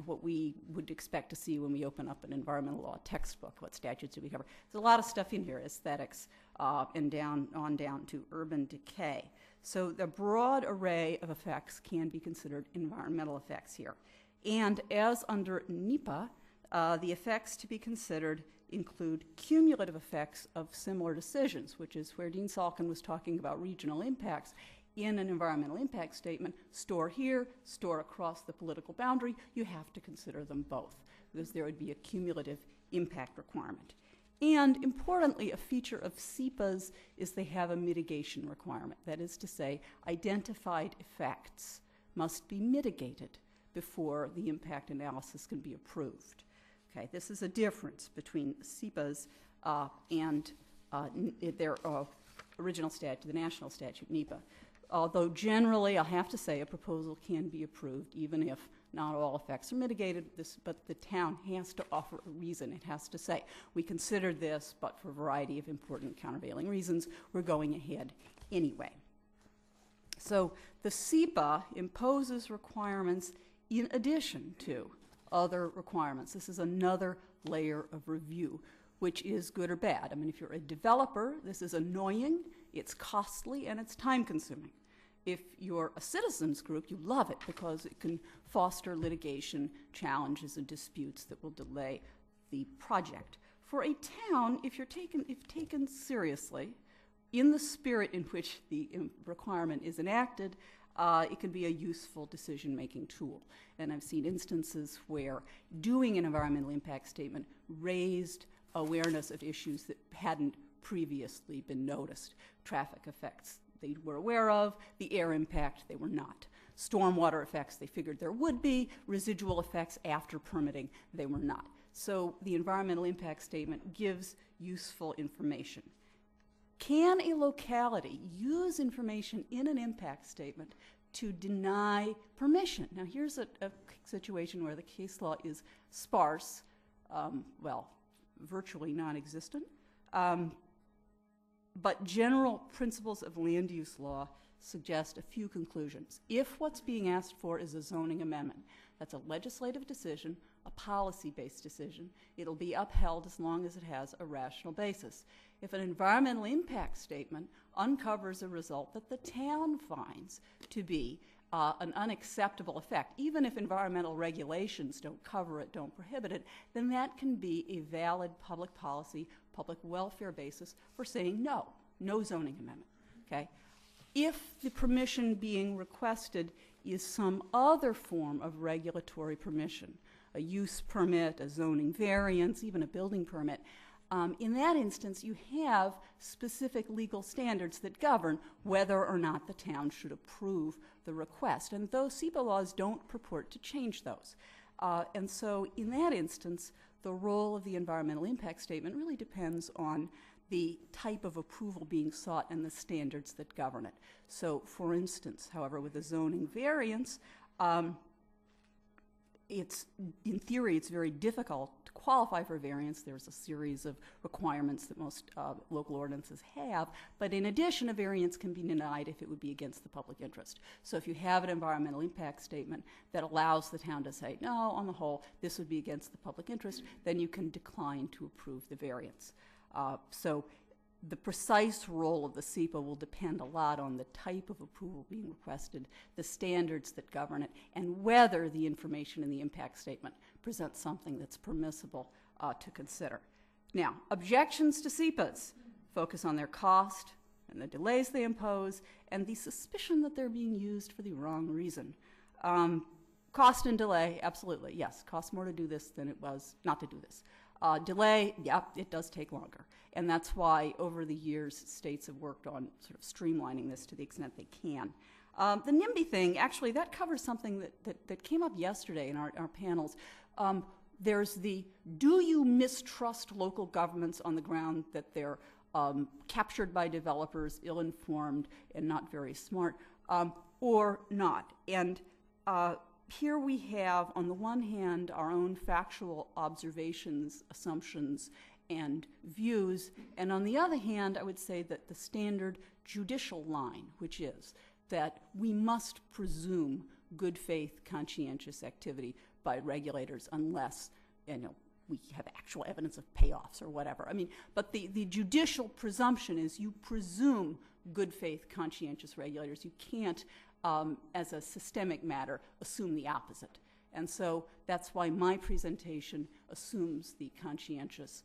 what we would expect to see when we open up an environmental law textbook. What statutes do we cover? There's a lot of stuff in here, aesthetics, and down to urban decay. So the broad array of effects can be considered environmental effects here. And as under NEPA, the effects to be considered include cumulative effects of similar decisions, which is where Dean Salkin was talking about regional impacts. In an environmental impact statement, store here, store across the political boundary, you have to consider them both, because there would be a cumulative impact requirement. And importantly, a feature of SEPAs is they have a mitigation requirement. That is to say, identified effects must be mitigated before the impact analysis can be approved. Okay, this is a difference between SEPAs and their original statute, the national statute, NEPA. Although generally, I'll have to say, a proposal can be approved even if not all effects are mitigated, but the town has to offer a reason. It has to say, we considered this, but for a variety of important countervailing reasons, we're going ahead anyway. So the SEPA imposes requirements in addition to other requirements. This is another layer of review, which is good or bad. I mean, if you're a developer, this is annoying, it's costly, and it's time-consuming. If you're a citizens group, you love it because it can foster litigation, challenges, and disputes that will delay the project. For a town, if taken seriously, in the spirit in which the requirement is enacted, it can be a useful decision-making tool. And I've seen instances where doing an environmental impact statement raised awareness of issues that hadn't previously been noticed. Traffic effects they were aware of, the air impact they were not. Stormwater effects they figured there would be, residual effects after permitting they were not. So the environmental impact statement gives useful information. Can a locality use information in an impact statement to deny permission? Now here's a situation where the case law is sparse, well, virtually non-existent, but general principles of land use law suggest a few conclusions. If what's being asked for is a zoning amendment, that's a legislative decision, a policy-based decision. It'll be upheld as long as it has a rational basis. If an environmental impact statement uncovers a result that the town finds to be an unacceptable effect, even if environmental regulations don't cover it, don't prohibit it, then that can be a valid public policy, public welfare basis for saying no zoning amendment, okay? If the permission being requested is some other form of regulatory permission, a use permit, a zoning variance, even a building permit, in that instance, you have specific legal standards that govern whether or not the town should approve the request. And those SEPA laws don't purport to change those. And so in that instance, the role of the environmental impact statement really depends on the type of approval being sought and the standards that govern it. So for instance, however, with a zoning variance, in theory, it's very difficult to qualify for variance. There's a series of requirements that most local ordinances have, but in addition, a variance can be denied if it would be against the public interest. So if you have an environmental impact statement that allows the town to say, no, on the whole, this would be against the public interest, then you can decline to approve the variance. So the precise role of the SEPA will depend a lot on the type of approval being requested, the standards that govern it, and whether the information in the impact statement presents something that's permissible to consider. Now, objections to SEPAs focus on their cost and the delays they impose and the suspicion that they're being used for the wrong reason. Cost and delay, absolutely, yes. Costs more to do this than it was not to do this. Delay, yeah, it does take longer. And that's why over the years states have worked on sort of streamlining this to the extent they can. The NIMBY thing, actually, that covers something that came up yesterday in our panels. There's the, do you mistrust local governments on the ground that they're captured by developers, ill-informed, and not very smart, or not? And here we have, on the one hand, our own factual observations, assumptions, and views, and on the other hand, I would say that the standard judicial line, which is that we must presume good faith, conscientious activity by regulators unless, you know, we have actual evidence of payoffs or whatever. I mean, but the judicial presumption is you presume good faith, conscientious regulators. You can't, as a systemic matter, assume the opposite. And so that's why my presentation assumes the conscientious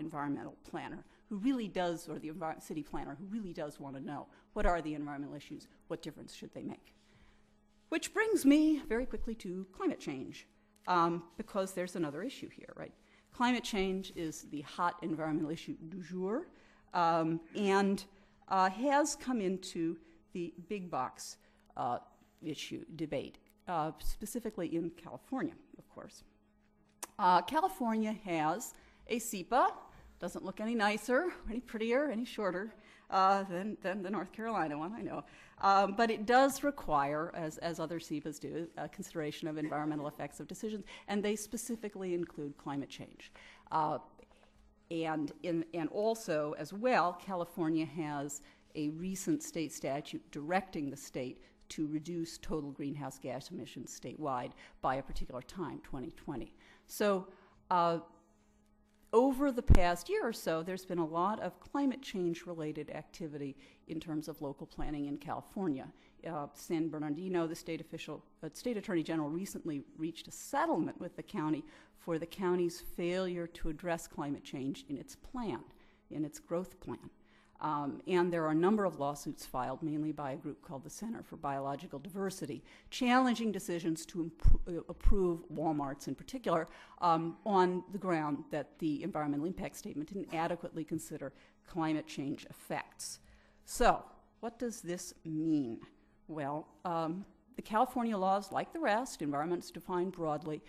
environmental planner who really does, or the city planner who really does want to know what are the environmental issues, what difference should they make. Which brings me very quickly to climate change, because there's another issue here, right? Climate change is the hot environmental issue du jour, and has come into the big box issue debate, specifically in California, of course. California has a SEPA, doesn't look any nicer, any prettier, any shorter than the North Carolina one, I know. But it does require, as other SEPAs do, consideration of environmental effects of decisions, and they specifically include climate change. And also, as well, California has a recent state statute directing the state to reduce total greenhouse gas emissions statewide by a particular time, 2020. So over the past year or so, there's been a lot of climate change-related activity in terms of local planning in California. San Bernardino, the state attorney general recently reached a settlement with the county for the county's failure to address climate change in its plan, in its growth plan. And there are a number of lawsuits filed, mainly by a group called the Center for Biological Diversity, challenging decisions to approve Walmarts in particular on the ground that the environmental impact statement didn't adequately consider climate change effects. So, what does this mean? Well, the California laws, like the rest, environment is defined broadly,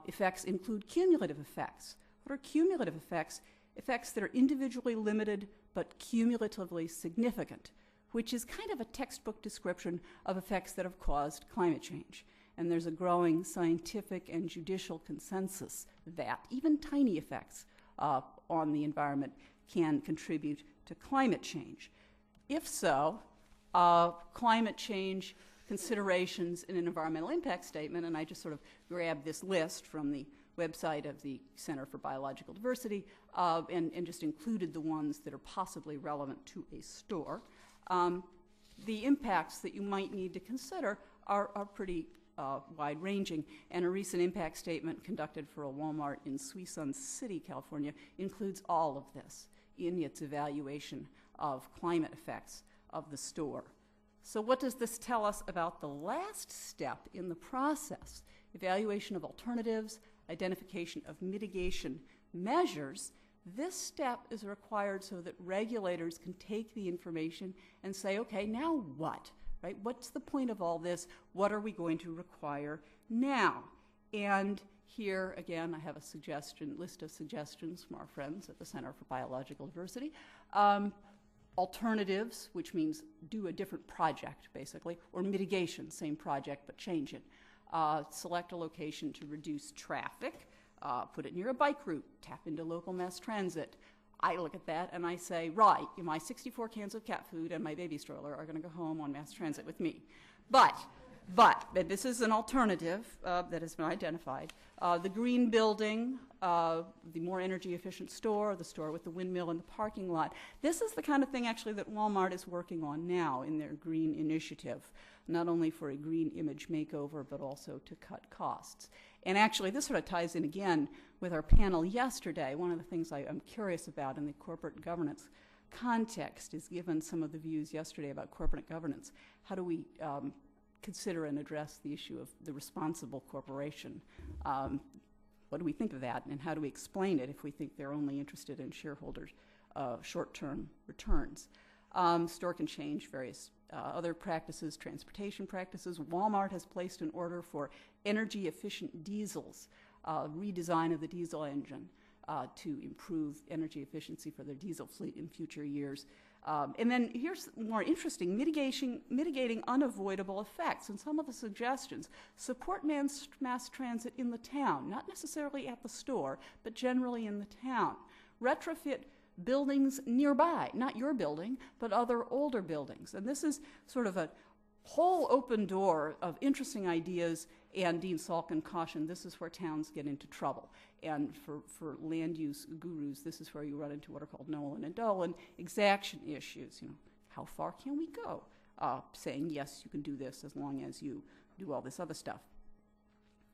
effects include cumulative effects. What are cumulative effects? Effects that are individually limited but cumulatively significant, which is kind of a textbook description of effects that have caused climate change. And there's a growing scientific and judicial consensus that even tiny effects on the environment can contribute to climate change. If so, climate change considerations in an environmental impact statement, and I just sort of grabbed this list from the website of the Center for Biological Diversity and just included the ones that are possibly relevant to a store. The impacts that you might need to consider are pretty wide-ranging, and a recent impact statement conducted for a Walmart in Suisun City, California, includes all of this in its evaluation of climate effects of the store. So what does this tell us about the last step in the process? Evaluation of alternatives, identification of mitigation measures. This step is required so that regulators can take the information and say, okay, now what? Right? What's the point of all this? What are we going to require now? And here, again, I have a list of suggestions from our friends at the Center for Biological Diversity. Alternatives, which means do a different project, basically, or mitigation, same project, but change it. Select a location to reduce traffic, put it near a bike route, tap into local mass transit. I look at that and I say, right, my 64 cans of cat food and my baby stroller are going to go home on mass transit with me. But But this is an alternative that has been identified. The green building, the more energy efficient store, the store with the windmill in the parking lot. This is the kind of thing actually that Walmart is working on now in their green initiative, not only for a green image makeover, but also to cut costs. And actually, this sort of ties in again with our panel yesterday. One of the things I'm curious about in the corporate governance context is, given some of the views yesterday about corporate governance, how do we consider and address the issue of the responsible corporation? What do we think of that, and how do we explain it if we think they're only interested in shareholders' short-term returns? Store can change various other practices, transportation practices. Walmart has placed an order for energy-efficient diesels, redesign of the diesel engine to improve energy efficiency for their diesel fleet in future years. And then here's more interesting, mitigating unavoidable effects. And some of the suggestions: support mass transit in the town, not necessarily at the store, but generally in the town. Retrofit buildings nearby, not your building, but other older buildings. And this is sort of a whole open door of interesting ideas, and Dean Salkin cautioned this is where towns get into trouble. And for land use gurus, this is where you run into what are called Nolan and Dolan exaction issues. You know, how far can we go? Saying, yes, you can do this as long as you do all this other stuff.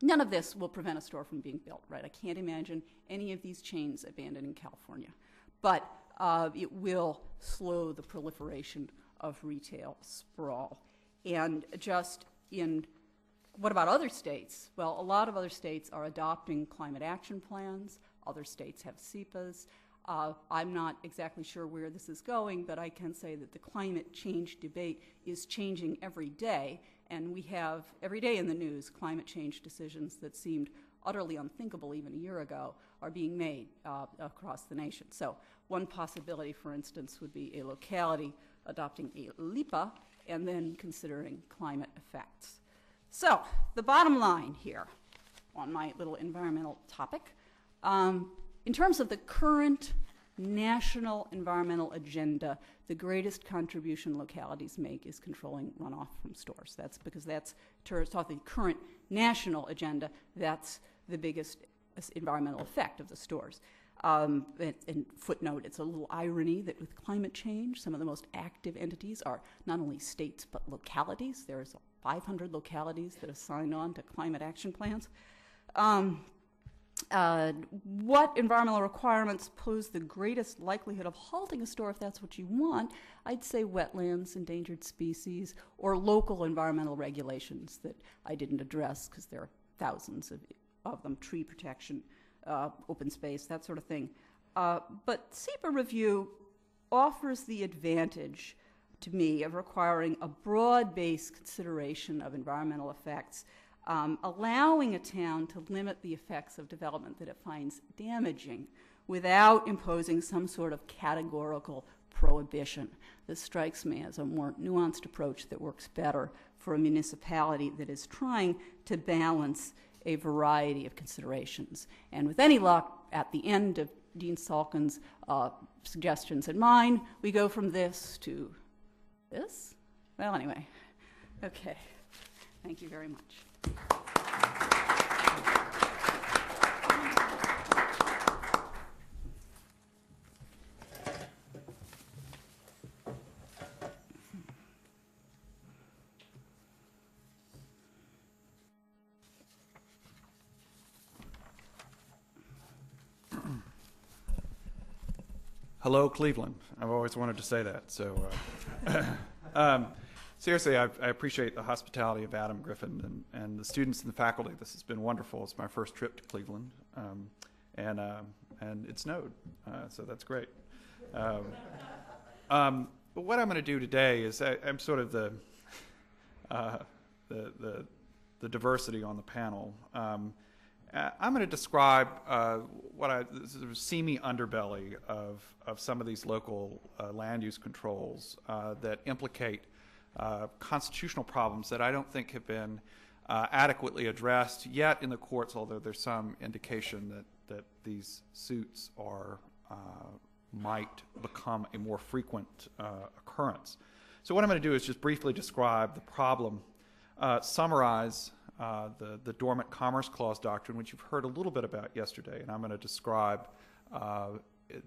None of this will prevent a store from being built, right? I can't imagine any of these chains abandoning California. But it will slow the proliferation of retail sprawl. And just in, what about other states? Well, a lot of other states are adopting climate action plans. Other states have SEPAs. I'm not exactly sure where this is going, but I can say that the climate change debate is changing every day. And we have, every day in the news, climate change decisions that seemed utterly unthinkable even a year ago are being made across the nation. So one possibility, for instance, would be a locality adopting a LIPA and then considering climate effects. So the bottom line here on my little environmental topic, in terms of the current national environmental agenda, the greatest contribution localities make is controlling runoff from stores. That's because that's, towards the current national agenda, that's the biggest environmental effect of the stores. And footnote, it's a little irony that with climate change, some of the most active entities are not only states but localities. There's 500 localities that have signed on to climate action plans. What environmental requirements pose the greatest likelihood of halting a store if that's what you want? I'd say wetlands, endangered species, or local environmental regulations that I didn't address because there are thousands of them, tree protection, open space, that sort of thing. But SEPA review offers the advantage to me of requiring a broad-based consideration of environmental effects, allowing a town to limit the effects of development that it finds damaging without imposing some sort of categorical prohibition. This strikes me as a more nuanced approach that works better for a municipality that is trying to balance a variety of considerations. And with any luck, at the end of Dean Salkin's suggestions and mine, we go from this to this? Well, anyway, okay. Thank you very much. Hello, Cleveland. I've always wanted to say that. So, seriously, I appreciate the hospitality of Adam Griffin and the students and the faculty. This has been wonderful. It's my first trip to Cleveland, and it snowed, so that's great. But what I'm going to do today is I'm sort of the diversity on the panel. I'm going to describe the seamy underbelly of some of these local land use controls that implicate constitutional problems that I don't think have been adequately addressed yet in the courts, although there's some indication that these suits might become a more frequent occurrence. So what I'm going to do is just briefly describe the problem summarize the Dormant Commerce Clause doctrine, which you've heard a little bit about yesterday, and I'm going to describe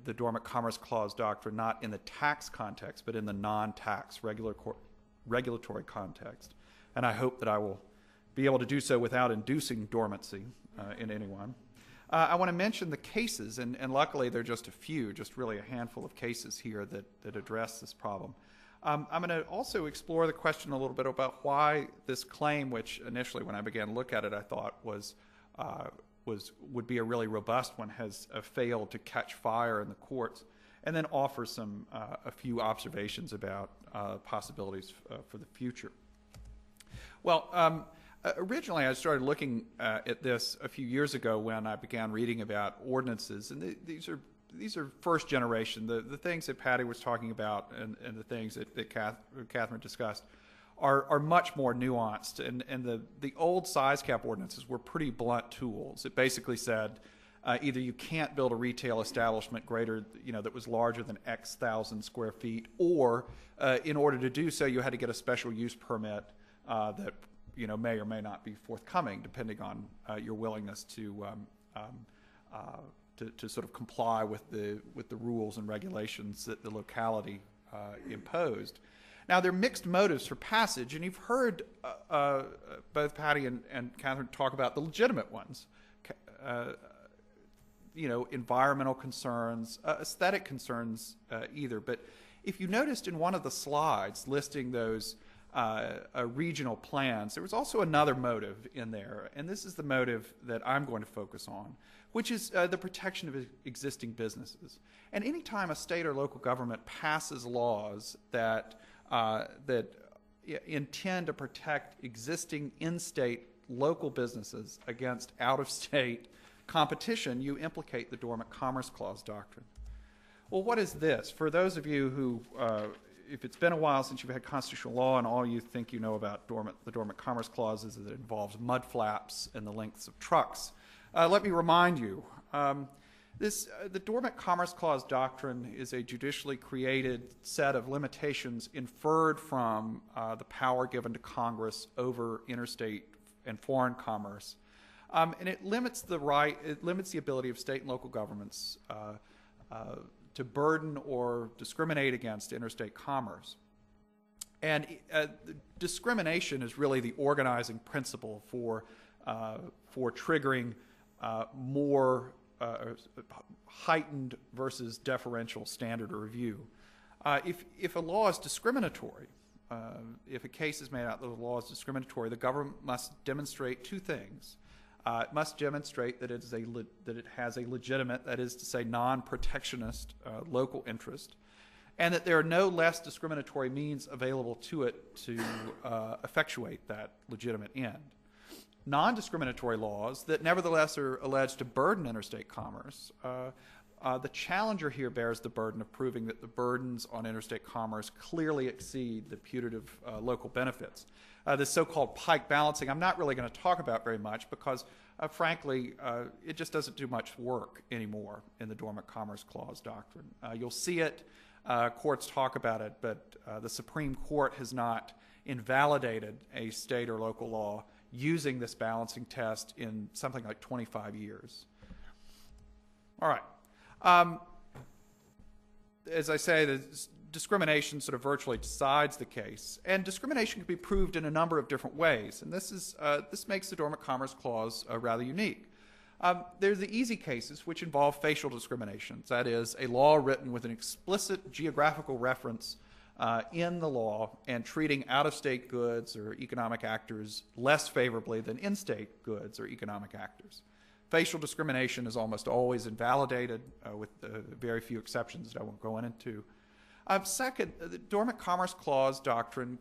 the Dormant Commerce Clause doctrine not in the tax context, but in the non-tax regulatory context. And I hope that I will be able to do so without inducing dormancy in anyone. I want to mention the cases, and luckily there are just a few, just really a handful of cases here that address this problem. I'm going to also explore the question a little bit about why this claim, which initially when I began to look at it I thought would be a really robust one, has failed to catch fire in the courts, and then offer a few observations about possibilities for the future. Well, originally I started looking at this a few years ago when I began reading about ordinances, and these are first generation. The things that Patty was talking about and the things that Catherine discussed are much more nuanced. And the old size cap ordinances were pretty blunt tools. It basically said either you can't build a retail establishment that was larger than X thousand square feet, or in order to do so you had to get a special use permit that may or may not be forthcoming, depending on your willingness to sort of comply with the rules and regulations that the locality imposed. Now, there are mixed motives for passage, and you've heard both Patty and Catherine talk about the legitimate ones. Environmental concerns, aesthetic concerns either. But if you noticed in one of the slides listing those regional plans, there was also another motive in there, and this is the motive that I'm going to focus on, which is the protection of existing businesses. And anytime a state or local government passes laws that intend to protect existing in-state local businesses against out-of-state competition, you implicate the Dormant Commerce Clause doctrine. Well, what is this? For those of you who, if it's been a while since you've had constitutional law and all you think you know about the Dormant Commerce Clause is that it involves mud flaps and the lengths of trucks, let me remind you, the Dormant Commerce Clause doctrine is a judicially created set of limitations inferred from the power given to Congress over interstate and foreign commerce. And it limits the ability of state and local governments to burden or discriminate against interstate commerce. And discrimination is really the organizing principle for triggering more heightened versus deferential standard of review. If a law is discriminatory, if a case is made out that the law is discriminatory, the government must demonstrate two things. It must demonstrate that it has a legitimate, that is to say, non-protectionist local interest, and that there are no less discriminatory means available to it to effectuate that legitimate end. Non-discriminatory laws that nevertheless are alleged to burden interstate commerce, the challenger here bears the burden of proving that the burdens on interstate commerce clearly exceed the putative local benefits. This so-called pike balancing I'm not really going to talk about very much because, frankly, it just doesn't do much work anymore in the Dormant Commerce Clause doctrine. You'll see it, courts talk about it, but the Supreme Court has not invalidated a state or local law using this balancing test in something like 25 years. All right. As I say, the discrimination sort of virtually decides the case, and discrimination can be proved in a number of different ways, and this makes the Dormant Commerce Clause rather unique. There's the easy cases, which involve facial discriminations, that is, a law written with an explicit geographical reference in the law and treating out-of-state goods or economic actors less favorably than in-state goods or economic actors. Facial discrimination is almost always invalidated with very few exceptions that I won't go into. Second, the Dormant Commerce Clause doctrine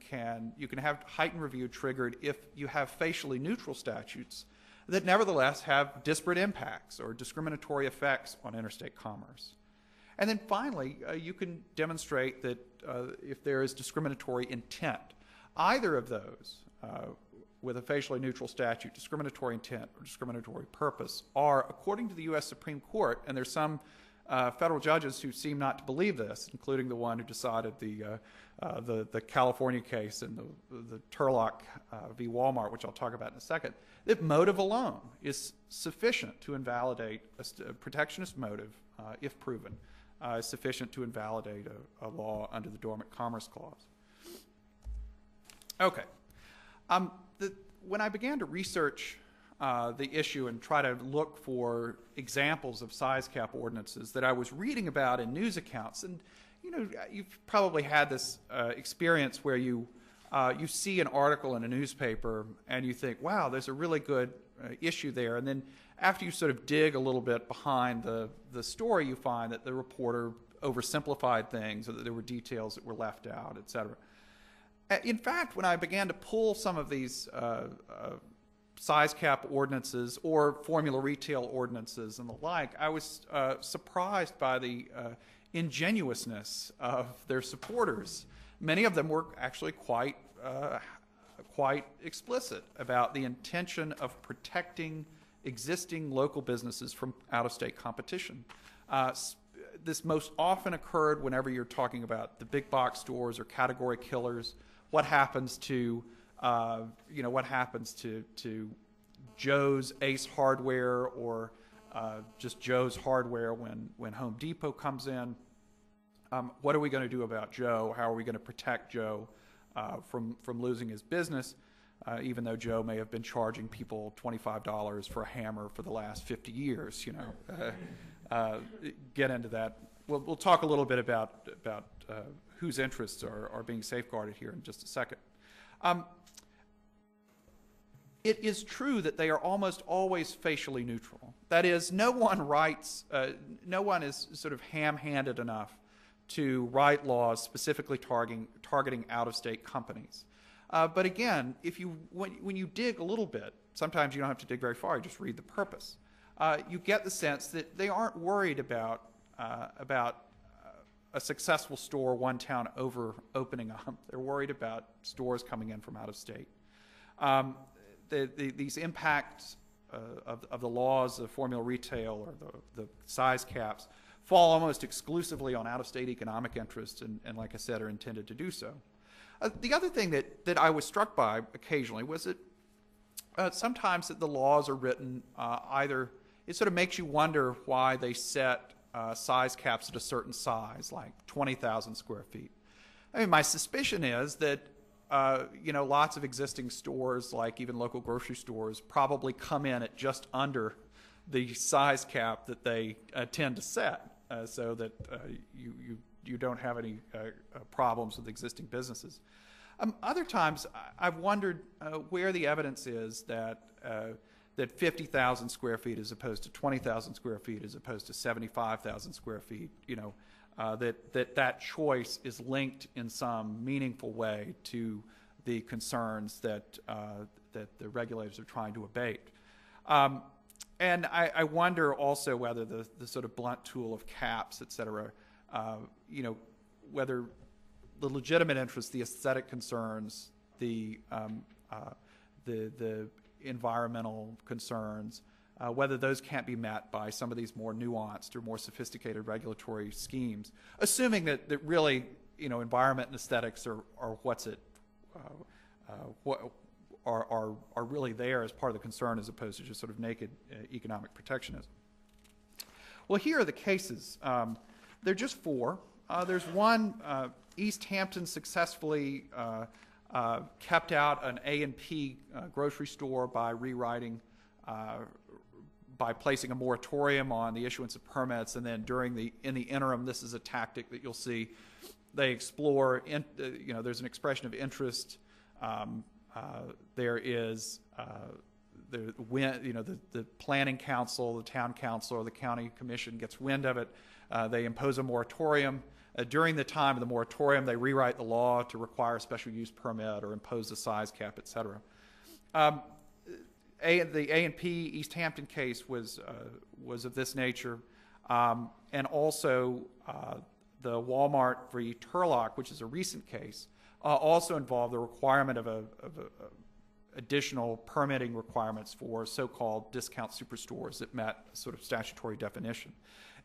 you can have heightened review triggered if you have facially neutral statutes that nevertheless have disparate impacts or discriminatory effects on interstate commerce. And then finally, you can demonstrate that if there is discriminatory intent, either of those, with a facially neutral statute, discriminatory intent or discriminatory purpose, are, according to the U.S. Supreme Court, and there's some federal judges who seem not to believe this, including the one who decided the California case and the Turlock v. Walmart, which I'll talk about in a second, that motive alone is sufficient to invalidate a protectionist motive, if proven, is sufficient to invalidate a law under the Dormant Commerce Clause. Okay. When I began to research the issue and try to look for examples of size cap ordinances that I was reading about in news accounts, and you've probably had this experience where you see an article in a newspaper and you think, wow, there's a really good issue there, and then after you sort of dig a little bit behind the story, you find that the reporter oversimplified things, or that there were details that were left out, et cetera. In fact, when I began to pull some of these size cap ordinances or formula retail ordinances and the like, I was surprised by the ingenuousness of their supporters. Many of them were actually quite explicit about the intention of protecting existing local businesses from out-of-state competition. This most often occurred whenever you're talking about the big box stores or category killers. What happens to Joe's Ace Hardware or just Joe's Hardware when Home Depot comes in? What are we going to do about Joe? How are we going to protect Joe from losing his business, even though Joe may have been charging people $25 for a hammer for the last 50 years? Get into that. We'll talk a little bit about whose interests are being safeguarded here in just a second. It is true that they are almost always facially neutral. That is, no one is sort of ham-handed enough to write laws specifically targeting out-of-state companies. But again, when you dig a little bit, sometimes you don't have to dig very far, you just read the purpose. You get the sense that they aren't worried about a successful store one town over opening up. They're worried about stores coming in from out of state. These impacts of the laws of formula retail or the size caps fall almost exclusively on out-of-state economic interests and, like I said, are intended to do so. The other thing that I was struck by occasionally was that sometimes that the laws are written either, it sort of makes you wonder why they set size caps at a certain size, like 20,000 square feet. I mean, my suspicion is that lots of existing stores, like even local grocery stores, probably come in at just under the size cap that they tend to set, so that you don't have any problems with existing businesses. Other times, I've wondered where the evidence is that 50,000 square feet as opposed to 20,000 square feet as opposed to 75,000 square feet, that choice is linked in some meaningful way to the concerns that the regulators are trying to abate. And I wonder also whether the sort of blunt tool of caps, et cetera, whether the legitimate interests, the aesthetic concerns, the environmental concerns, whether those can't be met by some of these more nuanced or more sophisticated regulatory schemes, assuming that really, environment and aesthetics are really there as part of the concern as opposed to just sort of naked economic protectionism. Well, here are the cases. There are just four. There's one, East Hampton successfully kept out an A&P grocery store by rewriting, by placing a moratorium on the issuance of permits, and then in the interim, this is a tactic that you'll see. They explore, there's an expression of interest. There is the planning council, the town council, or the county commission gets wind of it. They impose a moratorium. During the time of the moratorium, they rewrite the law to require a special use permit or impose a size cap, et cetera. The A&P East Hampton case was of this nature, and also the Walmart v. Turlock, which is a recent case, also involved the requirement of additional permitting requirements for so-called discount superstores that met sort of statutory definition.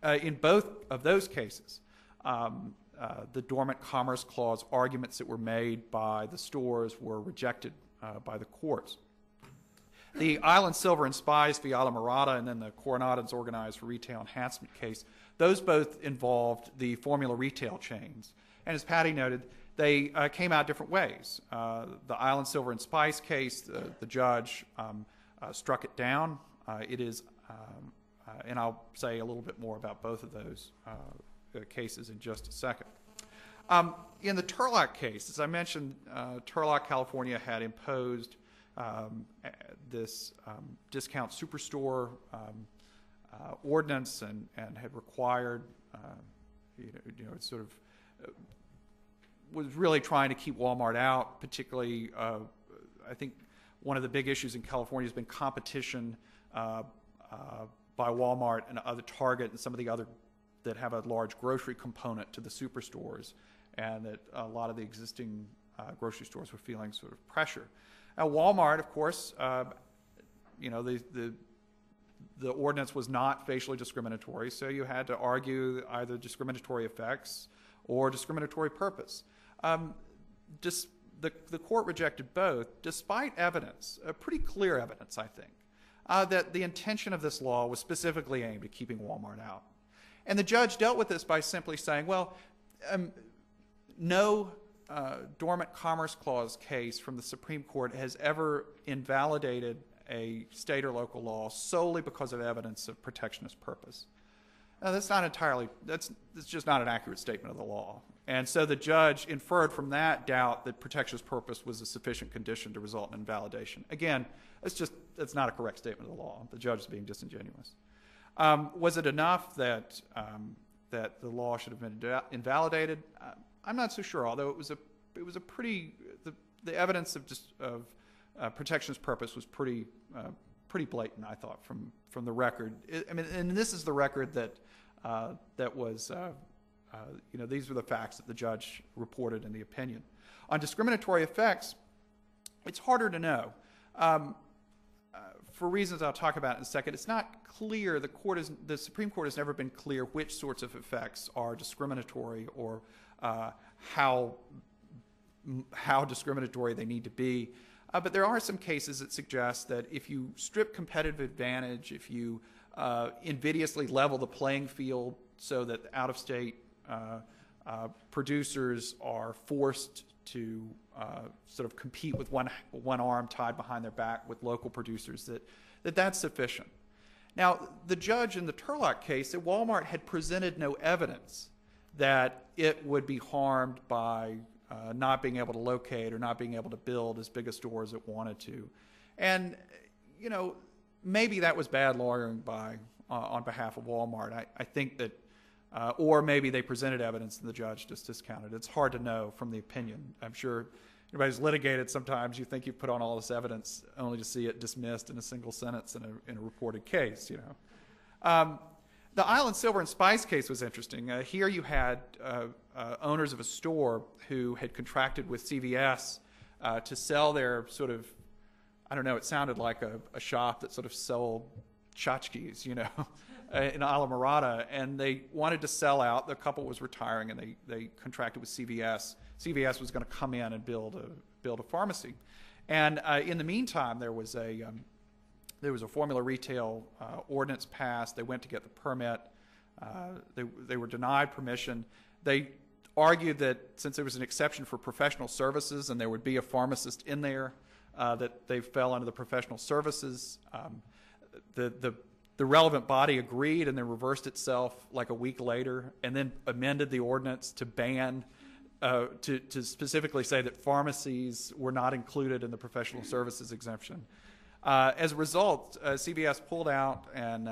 In both of those cases, the Dormant Commerce Clause arguments that were made by the stores were rejected by the courts. The Island Silver and Spice v. Ala Mirada and then the Coronada's Organized Retail Enhancement case, those both involved the formula retail chains. And as Patty noted, they came out different ways. The Island Silver and Spice case, the judge struck it down. It is, and I'll say a little bit more about both of those cases in just a second. In the Turlock case, as I mentioned, Turlock, California had imposed this discount superstore ordinance and had required, it sort of was really trying to keep Walmart out, particularly I think one of the big issues in California has been competition by Walmart and other Target and some of the other that have a large grocery component to the superstores, and that a lot of the existing grocery stores were feeling sort of pressure. Now, Walmart, of course, the ordinance was not facially discriminatory, so you had to argue either discriminatory effects or discriminatory purpose. The court rejected both, despite evidence, pretty clear evidence, I think, that the intention of this law was specifically aimed at keeping Walmart out. And the judge dealt with this by simply saying, well, no Dormant Commerce Clause case from the Supreme Court has ever invalidated a state or local law solely because of evidence of protectionist purpose. Now, that's just not an accurate statement of the law. And so the judge inferred from that doubt that protectionist purpose was a sufficient condition to result in invalidation. Again, it's not a correct statement of the law. The judge is being disingenuous. Was it enough that the law should have been invalidated? I'm not so sure. Although it was a pretty the evidence of protectionist purpose was pretty blatant, I thought, from the record. And this is the record that was these were the facts that the judge reported in the opinion. On discriminatory effects, it's harder to know. For reasons I'll talk about in a second, it's not clear. The Supreme Court has never been clear which sorts of effects are discriminatory or how discriminatory they need to be. But there are some cases that suggest that if you strip competitive advantage, if you invidiously level the playing field so that out-of-state producers are forced to sort of compete with one arm tied behind their back with local producers, that's sufficient. Now, the judge in the Turlock case said Walmart had presented no evidence that it would be harmed by not being able to locate or not being able to build as big a store as it wanted to. And, maybe that was bad lawyering on behalf of Walmart. I think that, or maybe they presented evidence and the judge just discounted it. It's hard to know from the opinion. I'm sure everybody's litigated. Sometimes you think you put on all this evidence only to see it dismissed in a single sentence in a reported case, The Island Silver and Spice case was interesting. Here you had owners of a store who had contracted with CVS to sell their sort of, I don't know, it sounded like a shop that sort of sold tchotchkes, in Ala Mirada, and they wanted to sell out. The couple was retiring, and they contracted with CVS. CVS was going to come in and build a pharmacy, and in the meantime, there was a formula retail ordinance passed. They went to get the permit. They were denied permission. They argued that since there was an exception for professional services and there would be a pharmacist in there, that they fell under the professional services. The relevant body agreed and then reversed itself like a week later and then amended the ordinance to ban, to specifically say that pharmacies were not included in the professional services exemption. As a result, CVS pulled out, and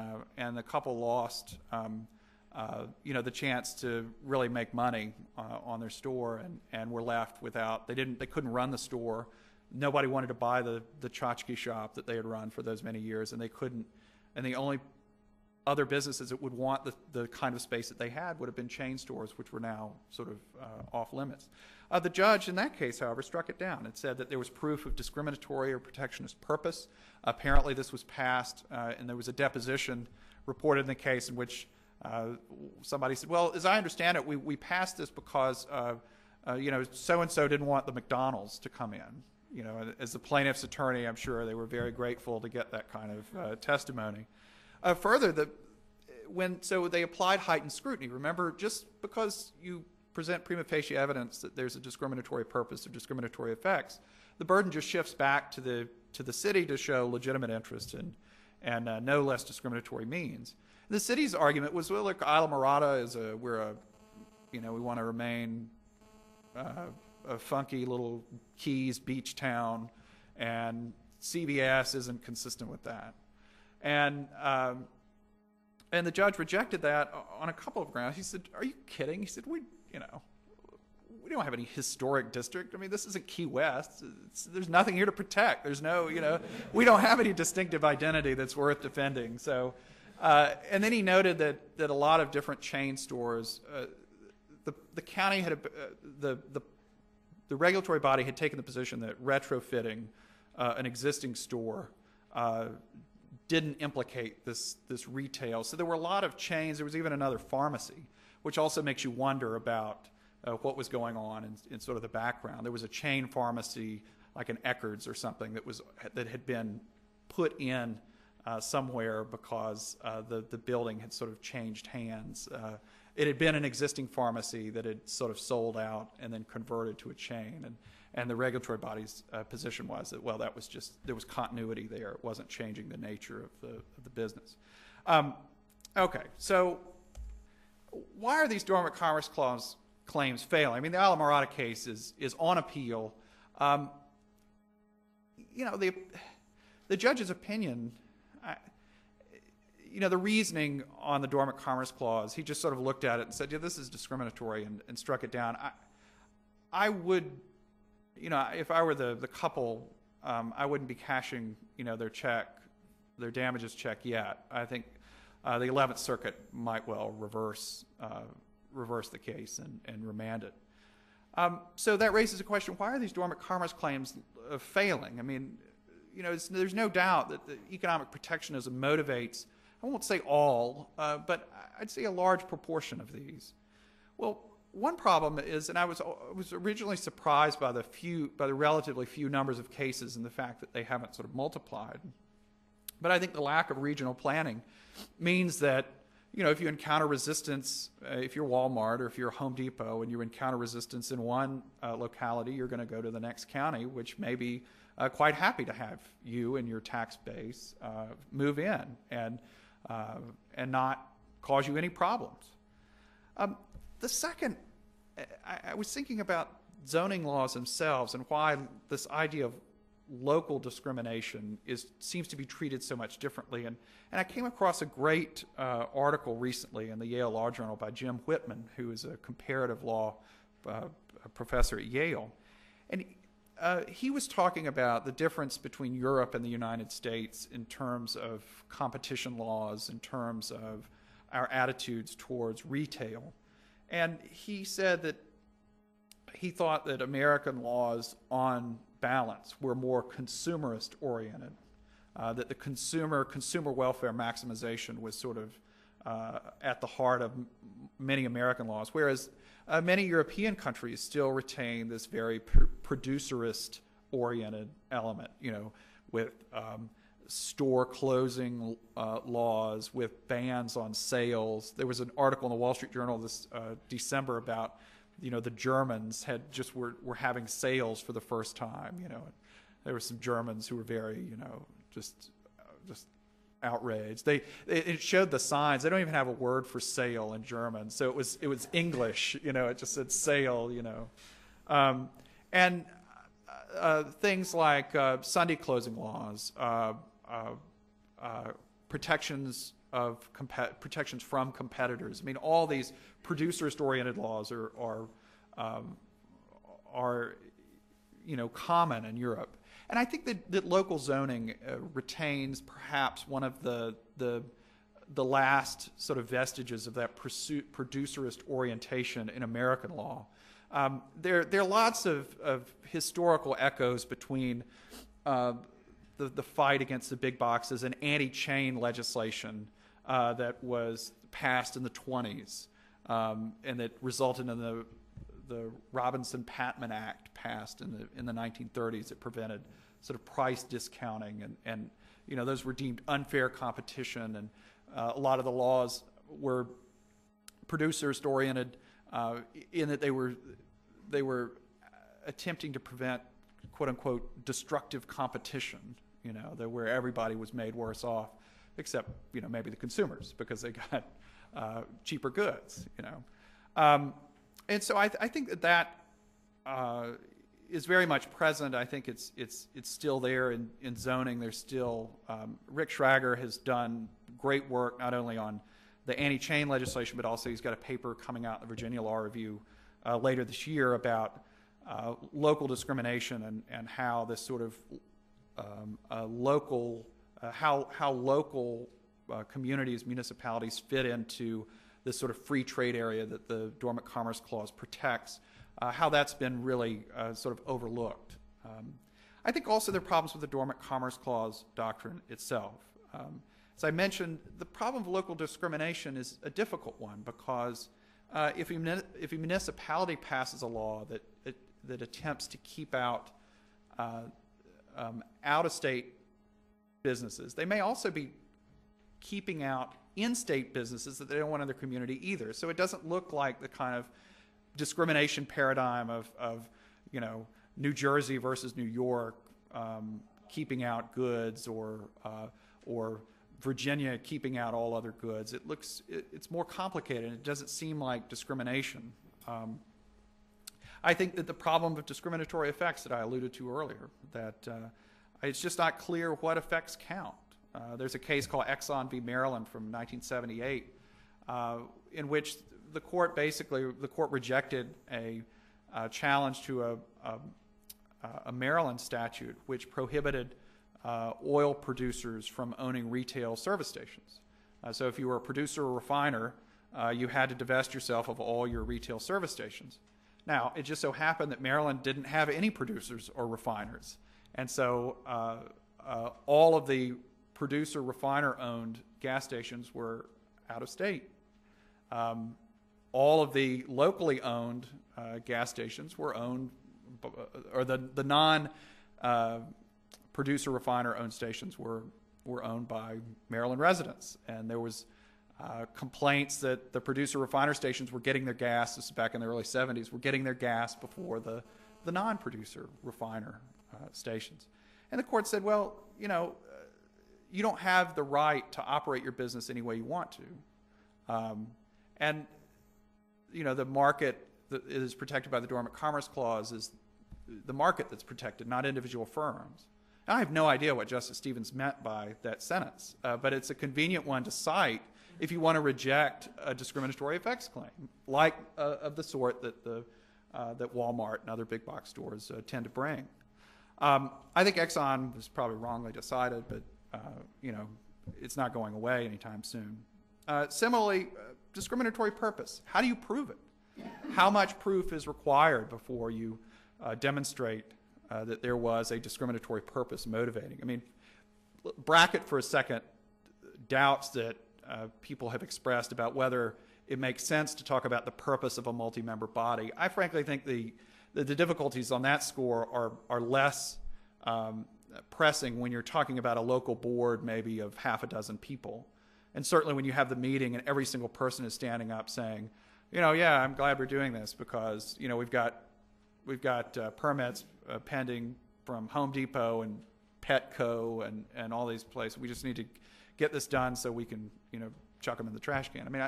the couple lost, the chance to really make money on their store, and were left without. They couldn't run the store. Nobody wanted to buy the tchotchke shop that they had run for those many years, and they couldn't. And the only other businesses that would want the kind of space that they had would have been chain stores, which were now sort of off limits. The judge in that case, however, struck it down. It said that there was proof of discriminatory or protectionist purpose. Apparently this was passed, and there was a deposition reported in the case in which Somebody said, well, as I understand it, we passed this because, so-and-so didn't want the McDonald's to come in. You know, as the plaintiff's attorney, I'm sure they were very grateful to get that kind of testimony. Further, so they applied heightened scrutiny. Remember, just because you present prima facie evidence that there's a discriminatory purpose or discriminatory effects, the burden just shifts back to the city to show legitimate interest and no less discriminatory means. The city's argument was, well, look, Isla Morada we want to remain a funky little Keys beach town, and CVS isn't consistent with that. And the judge rejected that on a couple of grounds. He said, "Are you kidding?" He said, "We don't have any historic district. I mean, this isn't Key West. There's nothing here to protect. There's no, we don't have any distinctive identity that's worth defending." So, and then he noted that a lot of different chain stores, the county had the regulatory body had taken the position that retrofitting an existing store didn't implicate this retail. So there were a lot of chains. There was even another pharmacy, which also makes you wonder about what was going on in sort of the background. There was a chain pharmacy, like an Eckerd's or something, that had been put in somewhere because the building had sort of changed hands. It had been an existing pharmacy that had sort of sold out and then converted to a chain. And the regulatory body's position was that, well, there was continuity there. It wasn't changing the nature of the business. Okay, so why are these Dormant Commerce Clause claims failing? I mean, the Isla Morada case is on appeal. The judge's opinion, the reasoning on the Dormant Commerce Clause, he just sort of looked at it and said, yeah, this is discriminatory, and struck it down. I would, if I were the couple, I wouldn't be cashing, their damages check yet. I think the 11th Circuit might well reverse the case and remand it. So that raises a question: why are these dormant commerce claims failing? I mean, there's no doubt that the economic protectionism motivates, I won't say all, but I'd say a large proportion of these. Well, one problem is, and I was originally surprised by the relatively few numbers of cases and the fact that they haven't sort of multiplied. But I think the lack of regional planning means that, if you encounter resistance, if you're Walmart or if you're Home Depot and you encounter resistance in one locality, you're going to go to the next county, which may be quite happy to have you and your tax base move in and not cause you any problems. The second, I was thinking about zoning laws themselves and why this idea of local discrimination seems to be treated so much differently. And I came across a great article recently in the Yale Law Journal by Jim Whitman, who is a comparative law professor at Yale. And he was talking about the difference between Europe and the United States in terms of competition laws, in terms of our attitudes towards retail. And he said that he thought that American laws on balance were more consumerist oriented, that the consumer welfare maximization was sort of at the heart of many American laws, whereas many European countries still retain this very producerist oriented element, with store closing laws, with bans on sales. There was an article in the Wall Street Journal this December about the Germans were having sales for the first time. There were some Germans who were very, just outraged. It showed the signs. They don't even have a word for sale in German, so it was English. It just said sale. And things like Sunday closing laws, protections from competitors. I mean, all these producerist-oriented laws are common in Europe. And I think that local zoning retains perhaps one of the last sort of vestiges of that producerist orientation in American law. There are lots of historical echoes between the fight against the big boxes and anti-chain legislation that was passed in the 20s, and that resulted in the Robinson-Patman Act passed in the 1930s that prevented sort of price discounting, and those were deemed unfair competition, and a lot of the laws were producers oriented in that they were attempting to prevent quote unquote destructive competition, where everybody was made worse off, except maybe the consumers, because they got cheaper goods, and so I think that is very much present. I think it's still there in zoning. There's still Rick Schrager has done great work not only on the anti-chain legislation, but also he's got a paper coming out in the Virginia Law Review later this year about local discrimination and how this sort of local communities, municipalities fit into this sort of free trade area that the Dormant Commerce Clause protects, how that's been really sort of overlooked. I think also there are problems with the Dormant Commerce Clause doctrine itself. As I mentioned, the problem of local discrimination is a difficult one because if a municipality passes a law that attempts to keep out out-of-state businesses, they may also be keeping out in-state businesses that they don't want in their community either. So it doesn't look like the kind of discrimination paradigm of New Jersey versus New York keeping out goods or Virginia keeping out all other goods. It's more complicated. It doesn't seem like discrimination. I think that the problem of discriminatory effects that I alluded to earlier, that it's just not clear what effects count. There's a case called Exxon v. Maryland from 1978 in which the court rejected a challenge to a Maryland statute which prohibited oil producers from owning retail service stations. So if you were a producer or refiner, you had to divest yourself of all your retail service stations. Now, it just so happened that Maryland didn't have any producers or refiners. And so all of the producer refiner-owned gas stations were out of state. All of the locally owned gas stations were owned, or the non-producer refiner-owned stations were owned by Maryland residents. And there was complaints that the producer refiner stations were getting their gas, this is back in the early 70s, were getting their gas before the non-producer refiner stations. And the court said, well, you don't have the right to operate your business any way you want to. And the market that is protected by the Dormant Commerce Clause is the market that's protected, not individual firms. And I have no idea what Justice Stevens meant by that sentence, but it's a convenient one to cite if you want to reject a discriminatory effects claim, like of the sort that that Walmart and other big box stores tend to bring. I think Exxon was probably wrongly decided, but it's not going away anytime soon. Similarly, discriminatory purpose. How do you prove it? How much proof is required before you demonstrate that there was a discriminatory purpose motivating? I mean, bracket for a second doubts that people have expressed about whether it makes sense to talk about the purpose of a multi-member body. I frankly think the difficulties on that score are less pressing when you're talking about a local board maybe of half a dozen people. And certainly when you have the meeting and every single person is standing up saying, yeah, I'm glad we're doing this because, we've got permits pending from Home Depot and Petco and all these places. We just need to get this done so we can, chuck them in the trash can. I mean,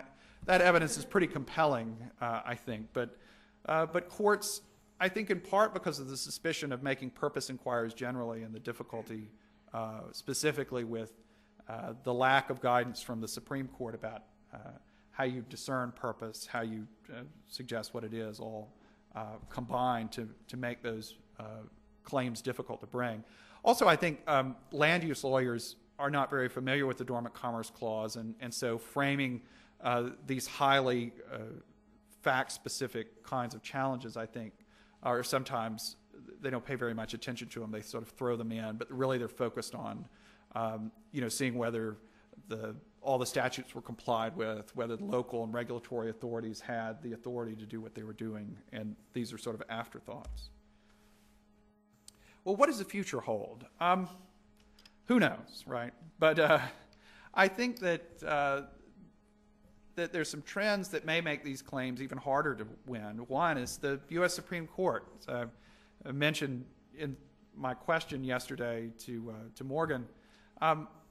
that evidence is pretty compelling, I think. But courts, I think in part because of the suspicion of making purpose inquiries generally and the difficulty specifically with the lack of guidance from the Supreme Court about how you discern purpose, how you suggest what it is, all combined to make those claims difficult to bring. Also, I think land use lawyers are not very familiar with the Dormant Commerce Clause, and so framing these highly fact-specific kinds of challenges, I think, are sometimes they don't pay very much attention to them. They sort of throw them in, but really they're focused on, seeing whether the all the statutes were complied with, whether the local and regulatory authorities had the authority to do what they were doing, and these are sort of afterthoughts. Well, what does the future hold? Who knows, right? But I think that that there's some trends that may make these claims even harder to win. One is the U.S. Supreme Court. I mentioned in my question yesterday to Morgan,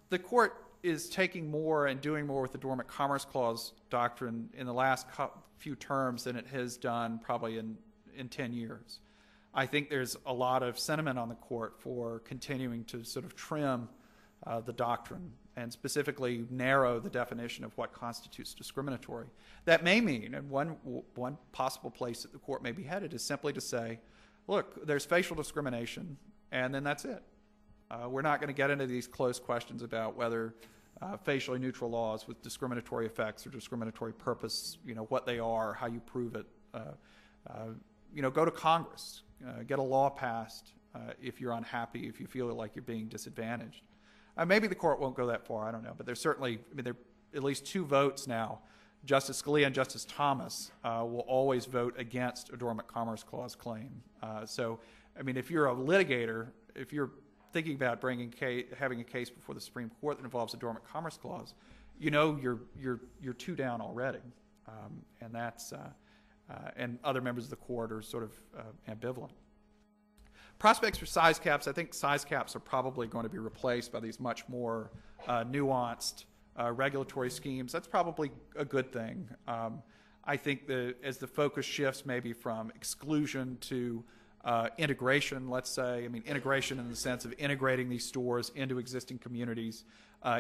the court is taking more and doing more with the Dormant Commerce Clause doctrine in the last few terms than it has done probably in 10 years. I think there's a lot of sentiment on the court for continuing to sort of trim the doctrine and specifically narrow the definition of what constitutes discriminatory. That may mean, and one possible place that the court may be headed is simply to say, look, there's facial discrimination, and then that's it. We're not going to get into these close questions about whether facially neutral laws with discriminatory effects or discriminatory purpose, what they are, how you prove it. Go to Congress, get a law passed if you're unhappy, if you feel like you're being disadvantaged. Maybe the court won't go that far, I don't know, but there's certainly, there are at least 2 votes now. Justice Scalia and Justice Thomas will always vote against a Dormant Commerce Clause claim. So, if you're a litigator, if you're thinking about having a case before the Supreme Court that involves a Dormant Commerce Clause, you're 2 down already, and that's and other members of the court are sort of ambivalent. Prospects for size caps, I think size caps are probably going to be replaced by these much more nuanced regulatory schemes. That's probably a good thing. I think that as the focus shifts maybe from exclusion to integration, let's say, integration in the sense of integrating these stores into existing communities,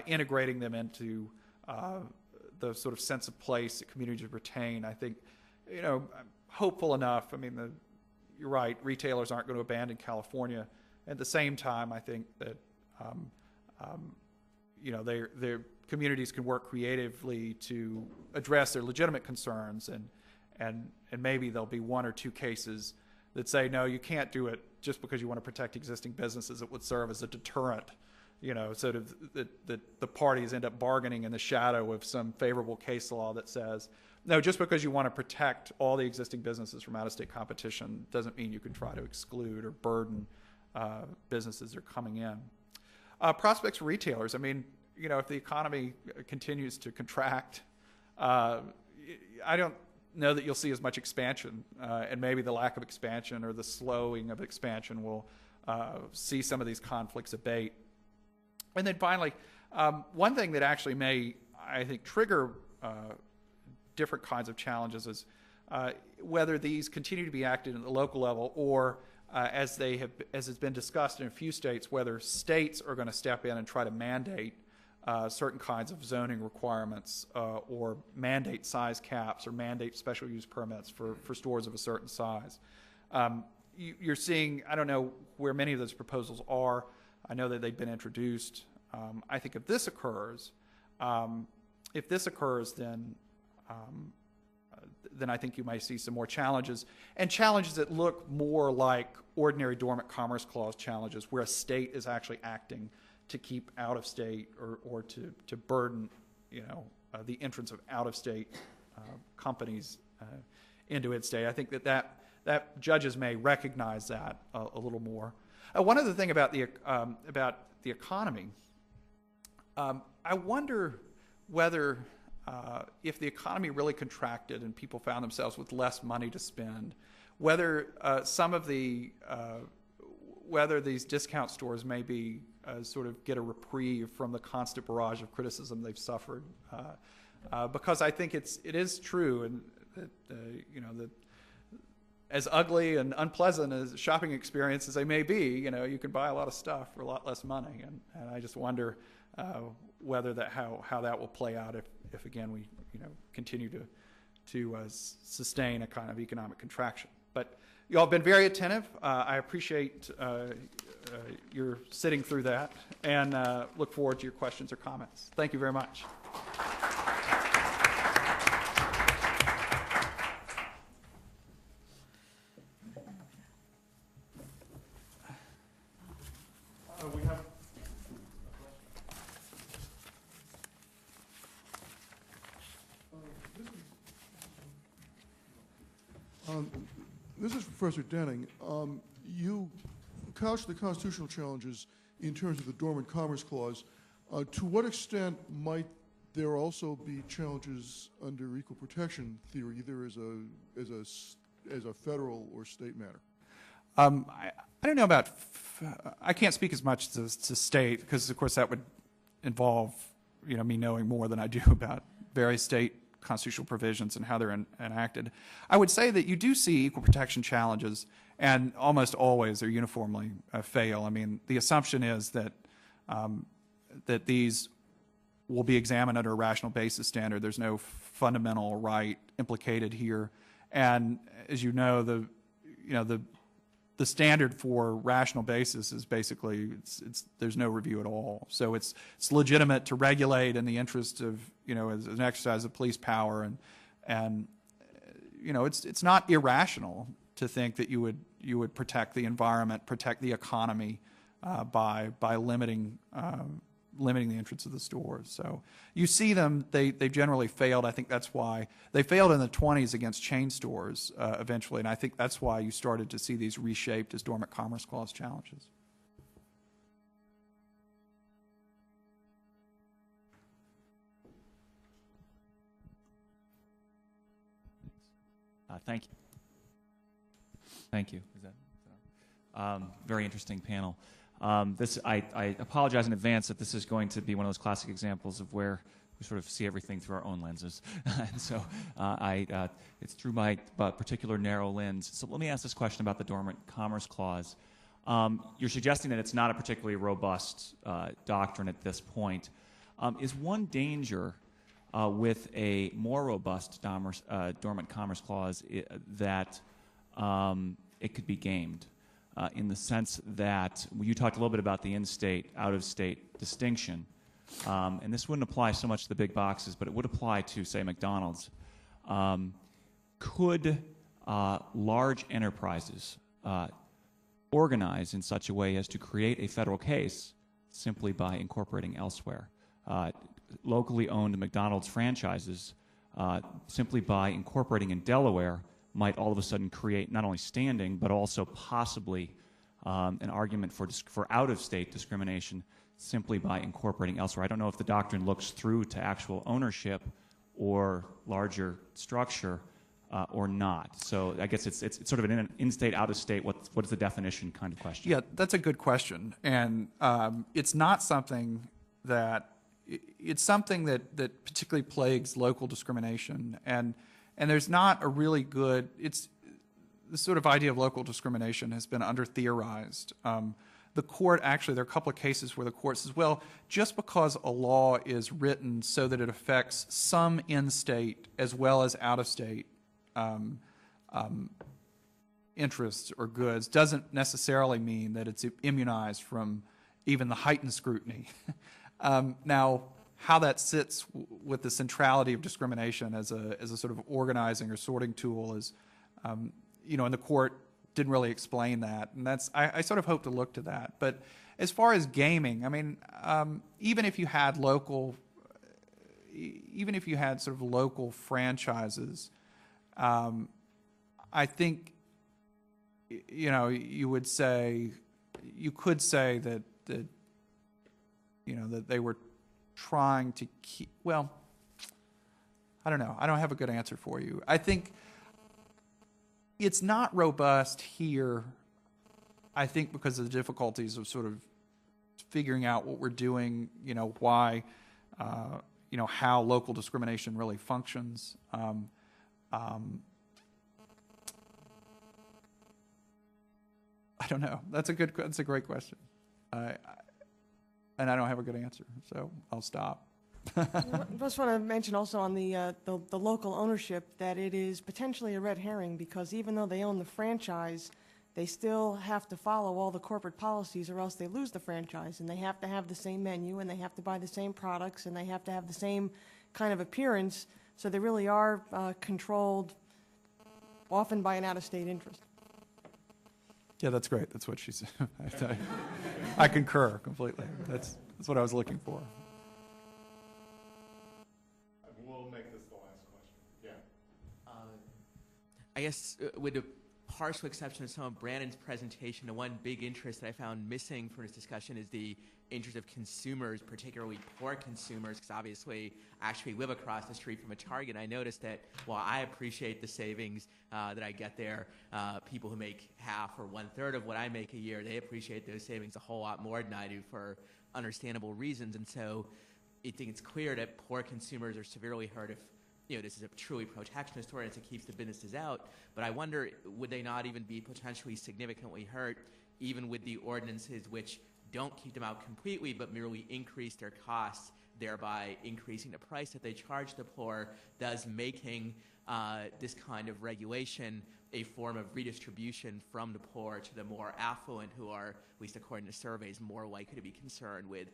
integrating them into the sort of sense of place that communities retain. I think, I'm hopeful enough. You're right, retailers aren't going to abandon California. At the same time, I think that their communities can work creatively to address their legitimate concerns, and maybe there'll be 1 or 2 cases that say, no, you can't do it just because you want to protect existing businesses. It would serve as a deterrent, sort of that the parties end up bargaining in the shadow of some favorable case law that says, no, just because you want to protect all the existing businesses from out-of-state competition doesn't mean you can try to exclude or burden businesses that are coming in. Prospects for retailers, if the economy continues to contract, I don't know that you'll see as much expansion, and maybe the lack of expansion or the slowing of expansion will see some of these conflicts abate. And then finally, one thing that actually may, I think, trigger different kinds of challenges is whether these continue to be acted at the local level or as has been discussed in a few states, whether states are going to step in and try to mandate certain kinds of zoning requirements or mandate size caps or mandate special use permits for stores of a certain size. You're seeing, I don't know where many of those proposals are. I know that they've been introduced. I think if this occurs, then I think you might see some more challenges, and challenges that look more like ordinary Dormant Commerce Clause challenges, where a state is actually acting to keep out-of-state or to burden, the entrance of out-of-state companies into its state. I think that judges may recognize that a little more. One other thing about the economy, I wonder whether if the economy really contracted and people found themselves with less money to spend, whether whether these discount stores maybe sort of get a reprieve from the constant barrage of criticism they've suffered, because I think it is true, and that as ugly and unpleasant as shopping experiences they may be, you can buy a lot of stuff for a lot less money, and I just wonder whether how that will play out if again we continue to sustain a kind of economic contraction. But you all have been very attentive. I appreciate your sitting through that, and look forward to your questions or comments. Thank you very much. This is Professor Denning. You couch the constitutional challenges in terms of the Dormant Commerce Clause. To what extent might there also be challenges under equal protection theory, either as a federal or state matter? I don't know about. I can't speak as much to state because, of course, that would involve me knowing more than I do about various state constitutional provisions and how they're enacted. I would say that you do see equal protection challenges, and almost always they're uniformly fail. I mean, the assumption is that that these will be examined under a rational basis standard. There's no fundamental right implicated here, and as you know, the standard for rational basis is basically there's no review at all. So it's legitimate to regulate in the interest of as an exercise of police power, and it's not irrational to think that you would protect the environment, protect the economy by limiting the entrance of the stores. So you see them, they generally failed. I think that's why they failed in the 1920s against chain stores eventually, and I think that's why you started to see these reshaped as Dormant Commerce Clause challenges. Thank you. Thank you. Very interesting panel. I apologize in advance that this is going to be one of those classic examples of where we sort of see everything through our own lenses. And so it's through my particular narrow lens. So let me ask this question about the Dormant Commerce Clause. You're suggesting that it's not a particularly robust doctrine at this point. Is one danger with a more robust Dormant Commerce Clause that it could be gamed? In the sense that you talked a little bit about the in-state, out-of-state distinction, and this wouldn't apply so much to the big boxes, but it would apply to, say, McDonald's. Could large enterprises organize in such a way as to create a federal case simply by incorporating elsewhere? Locally owned McDonald's franchises, simply by incorporating in Delaware, might all of a sudden create not only standing, but also possibly an argument for out-of-state discrimination simply by incorporating elsewhere. I don't know if the doctrine looks through to actual ownership or larger structure or not. So I guess it's sort of an in-state, out-of-state, what is the definition kind of question. Yeah, that's a good question. And it's not something that, it's something that particularly plagues local discrimination. And there's not a really good, the sort of idea of local discrimination has been under-theorized. The court, actually, there are a couple of cases where the court says, well, just because a law is written so that it affects some in-state as well as out-of-state interests or goods doesn't necessarily mean that it's immunized from even the heightened scrutiny. Now, how that sits with the centrality of discrimination as a sort of organizing or sorting tool is, and the court didn't really explain that, and I sort of hope to look to that. But as far as gaming, I mean, even if you had sort of local franchises, I think, you could say that that they were trying to keep, well, I don't know. I don't have a good answer for you. I think it's not robust here, I think, because of the difficulties of sort of figuring out what we're doing, why, how local discrimination really functions. I don't know. That's a great question. And I don't have a good answer, so I'll stop. I just want to mention also on the local ownership that it is potentially a red herring, because even though they own the franchise, they still have to follow all the corporate policies or else they lose the franchise, and they have to have the same menu, and they have to buy the same products, and they have to have the same kind of appearance, so they really are controlled often by an out-of-state interest. Yeah, that's great. That's what she said. I concur completely. That's what I was looking for. We'll make this the last question. Yeah. I guess with the partial exception of some of Brandon's presentation, the one big interest that I found missing from this discussion is the interest of consumers, particularly poor consumers, because obviously I actually live across the street from a Target. I noticed that while I appreciate the savings that I get there, people who make half or 1/3 of what I make a year, they appreciate those savings a whole lot more than I do for understandable reasons. And so I think it's clear that poor consumers are severely hurt if this is a truly protectionist ordinance that keeps the businesses out. But I wonder, would they not even be potentially significantly hurt even with the ordinances which don't keep them out completely but merely increase their costs, thereby increasing the price that they charge the poor, thus making this kind of regulation a form of redistribution from the poor to the more affluent, who are, at least according to surveys, more likely to be concerned with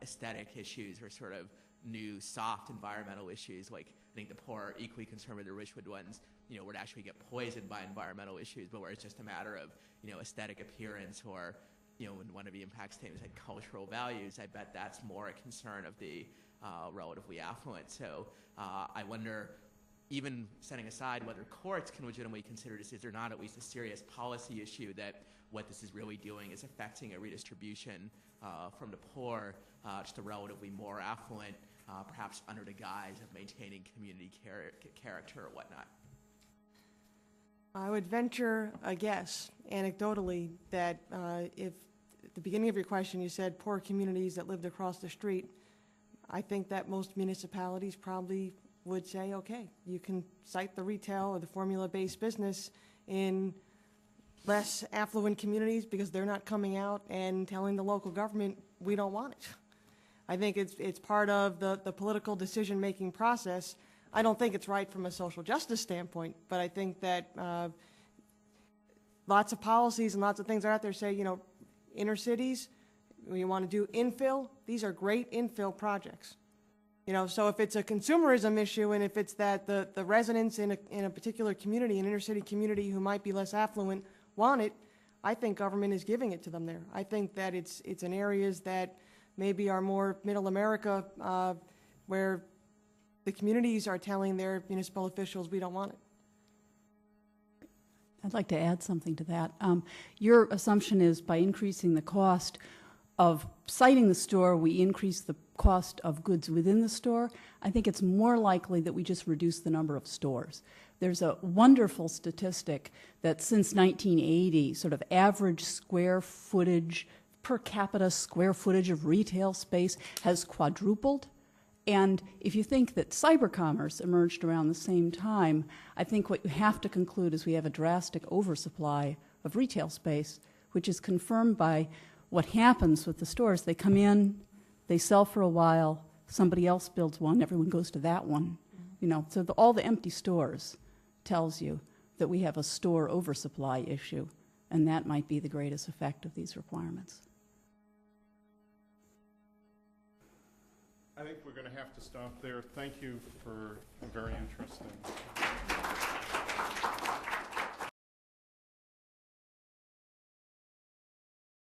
aesthetic issues or sort of new soft environmental issues. Like, I think the poor are equally concerned with the rich ones, would actually get poisoned by environmental issues, but where it's just a matter of, aesthetic appearance or, when one of the impact statements had cultural values, I bet that's more a concern of the relatively affluent. So I wonder, even setting aside whether courts can legitimately consider this, is there not at least a serious policy issue that what this is really doing is affecting a redistribution from the poor to the relatively more affluent, perhaps under the guise of maintaining community character or whatnot? I would venture a guess, anecdotally, that if at the beginning of your question you said poor communities that lived across the street, I think that most municipalities probably would say, okay, you can cite the retail or the formula-based business in less affluent communities because they're not coming out and telling the local government, we don't want it. I think it's part of the political decision-making process. I don't think it's right from a social justice standpoint, but I think that lots of policies and lots of things are out there say, inner cities, when you want to do infill, these are great infill projects. So if it's a consumerism issue and if it's that the residents in a particular community, an inner city community who might be less affluent, want it, I think government is giving it to them there. I think that it's in areas that maybe are more middle America where the communities are telling their municipal officials we don't want it. I'd like to add something to that. Your assumption is by increasing the cost of citing the store, we increase the cost of goods within the store. I think it's more likely that we just reduce the number of stores. There's a wonderful statistic that since 1980, sort of average square footage, per capita square footage of retail space has quadrupled. And if you think that cyber commerce emerged around the same time, I think what you have to conclude is we have a drastic oversupply of retail space, which is confirmed by what happens with the stores. They come in, they sell for a while, somebody else builds one, everyone goes to that one. So all the empty stores tells you that we have a store oversupply issue, and that might be the greatest effect of these requirements. I think we're going to have to stop there. Thank you for a very interesting.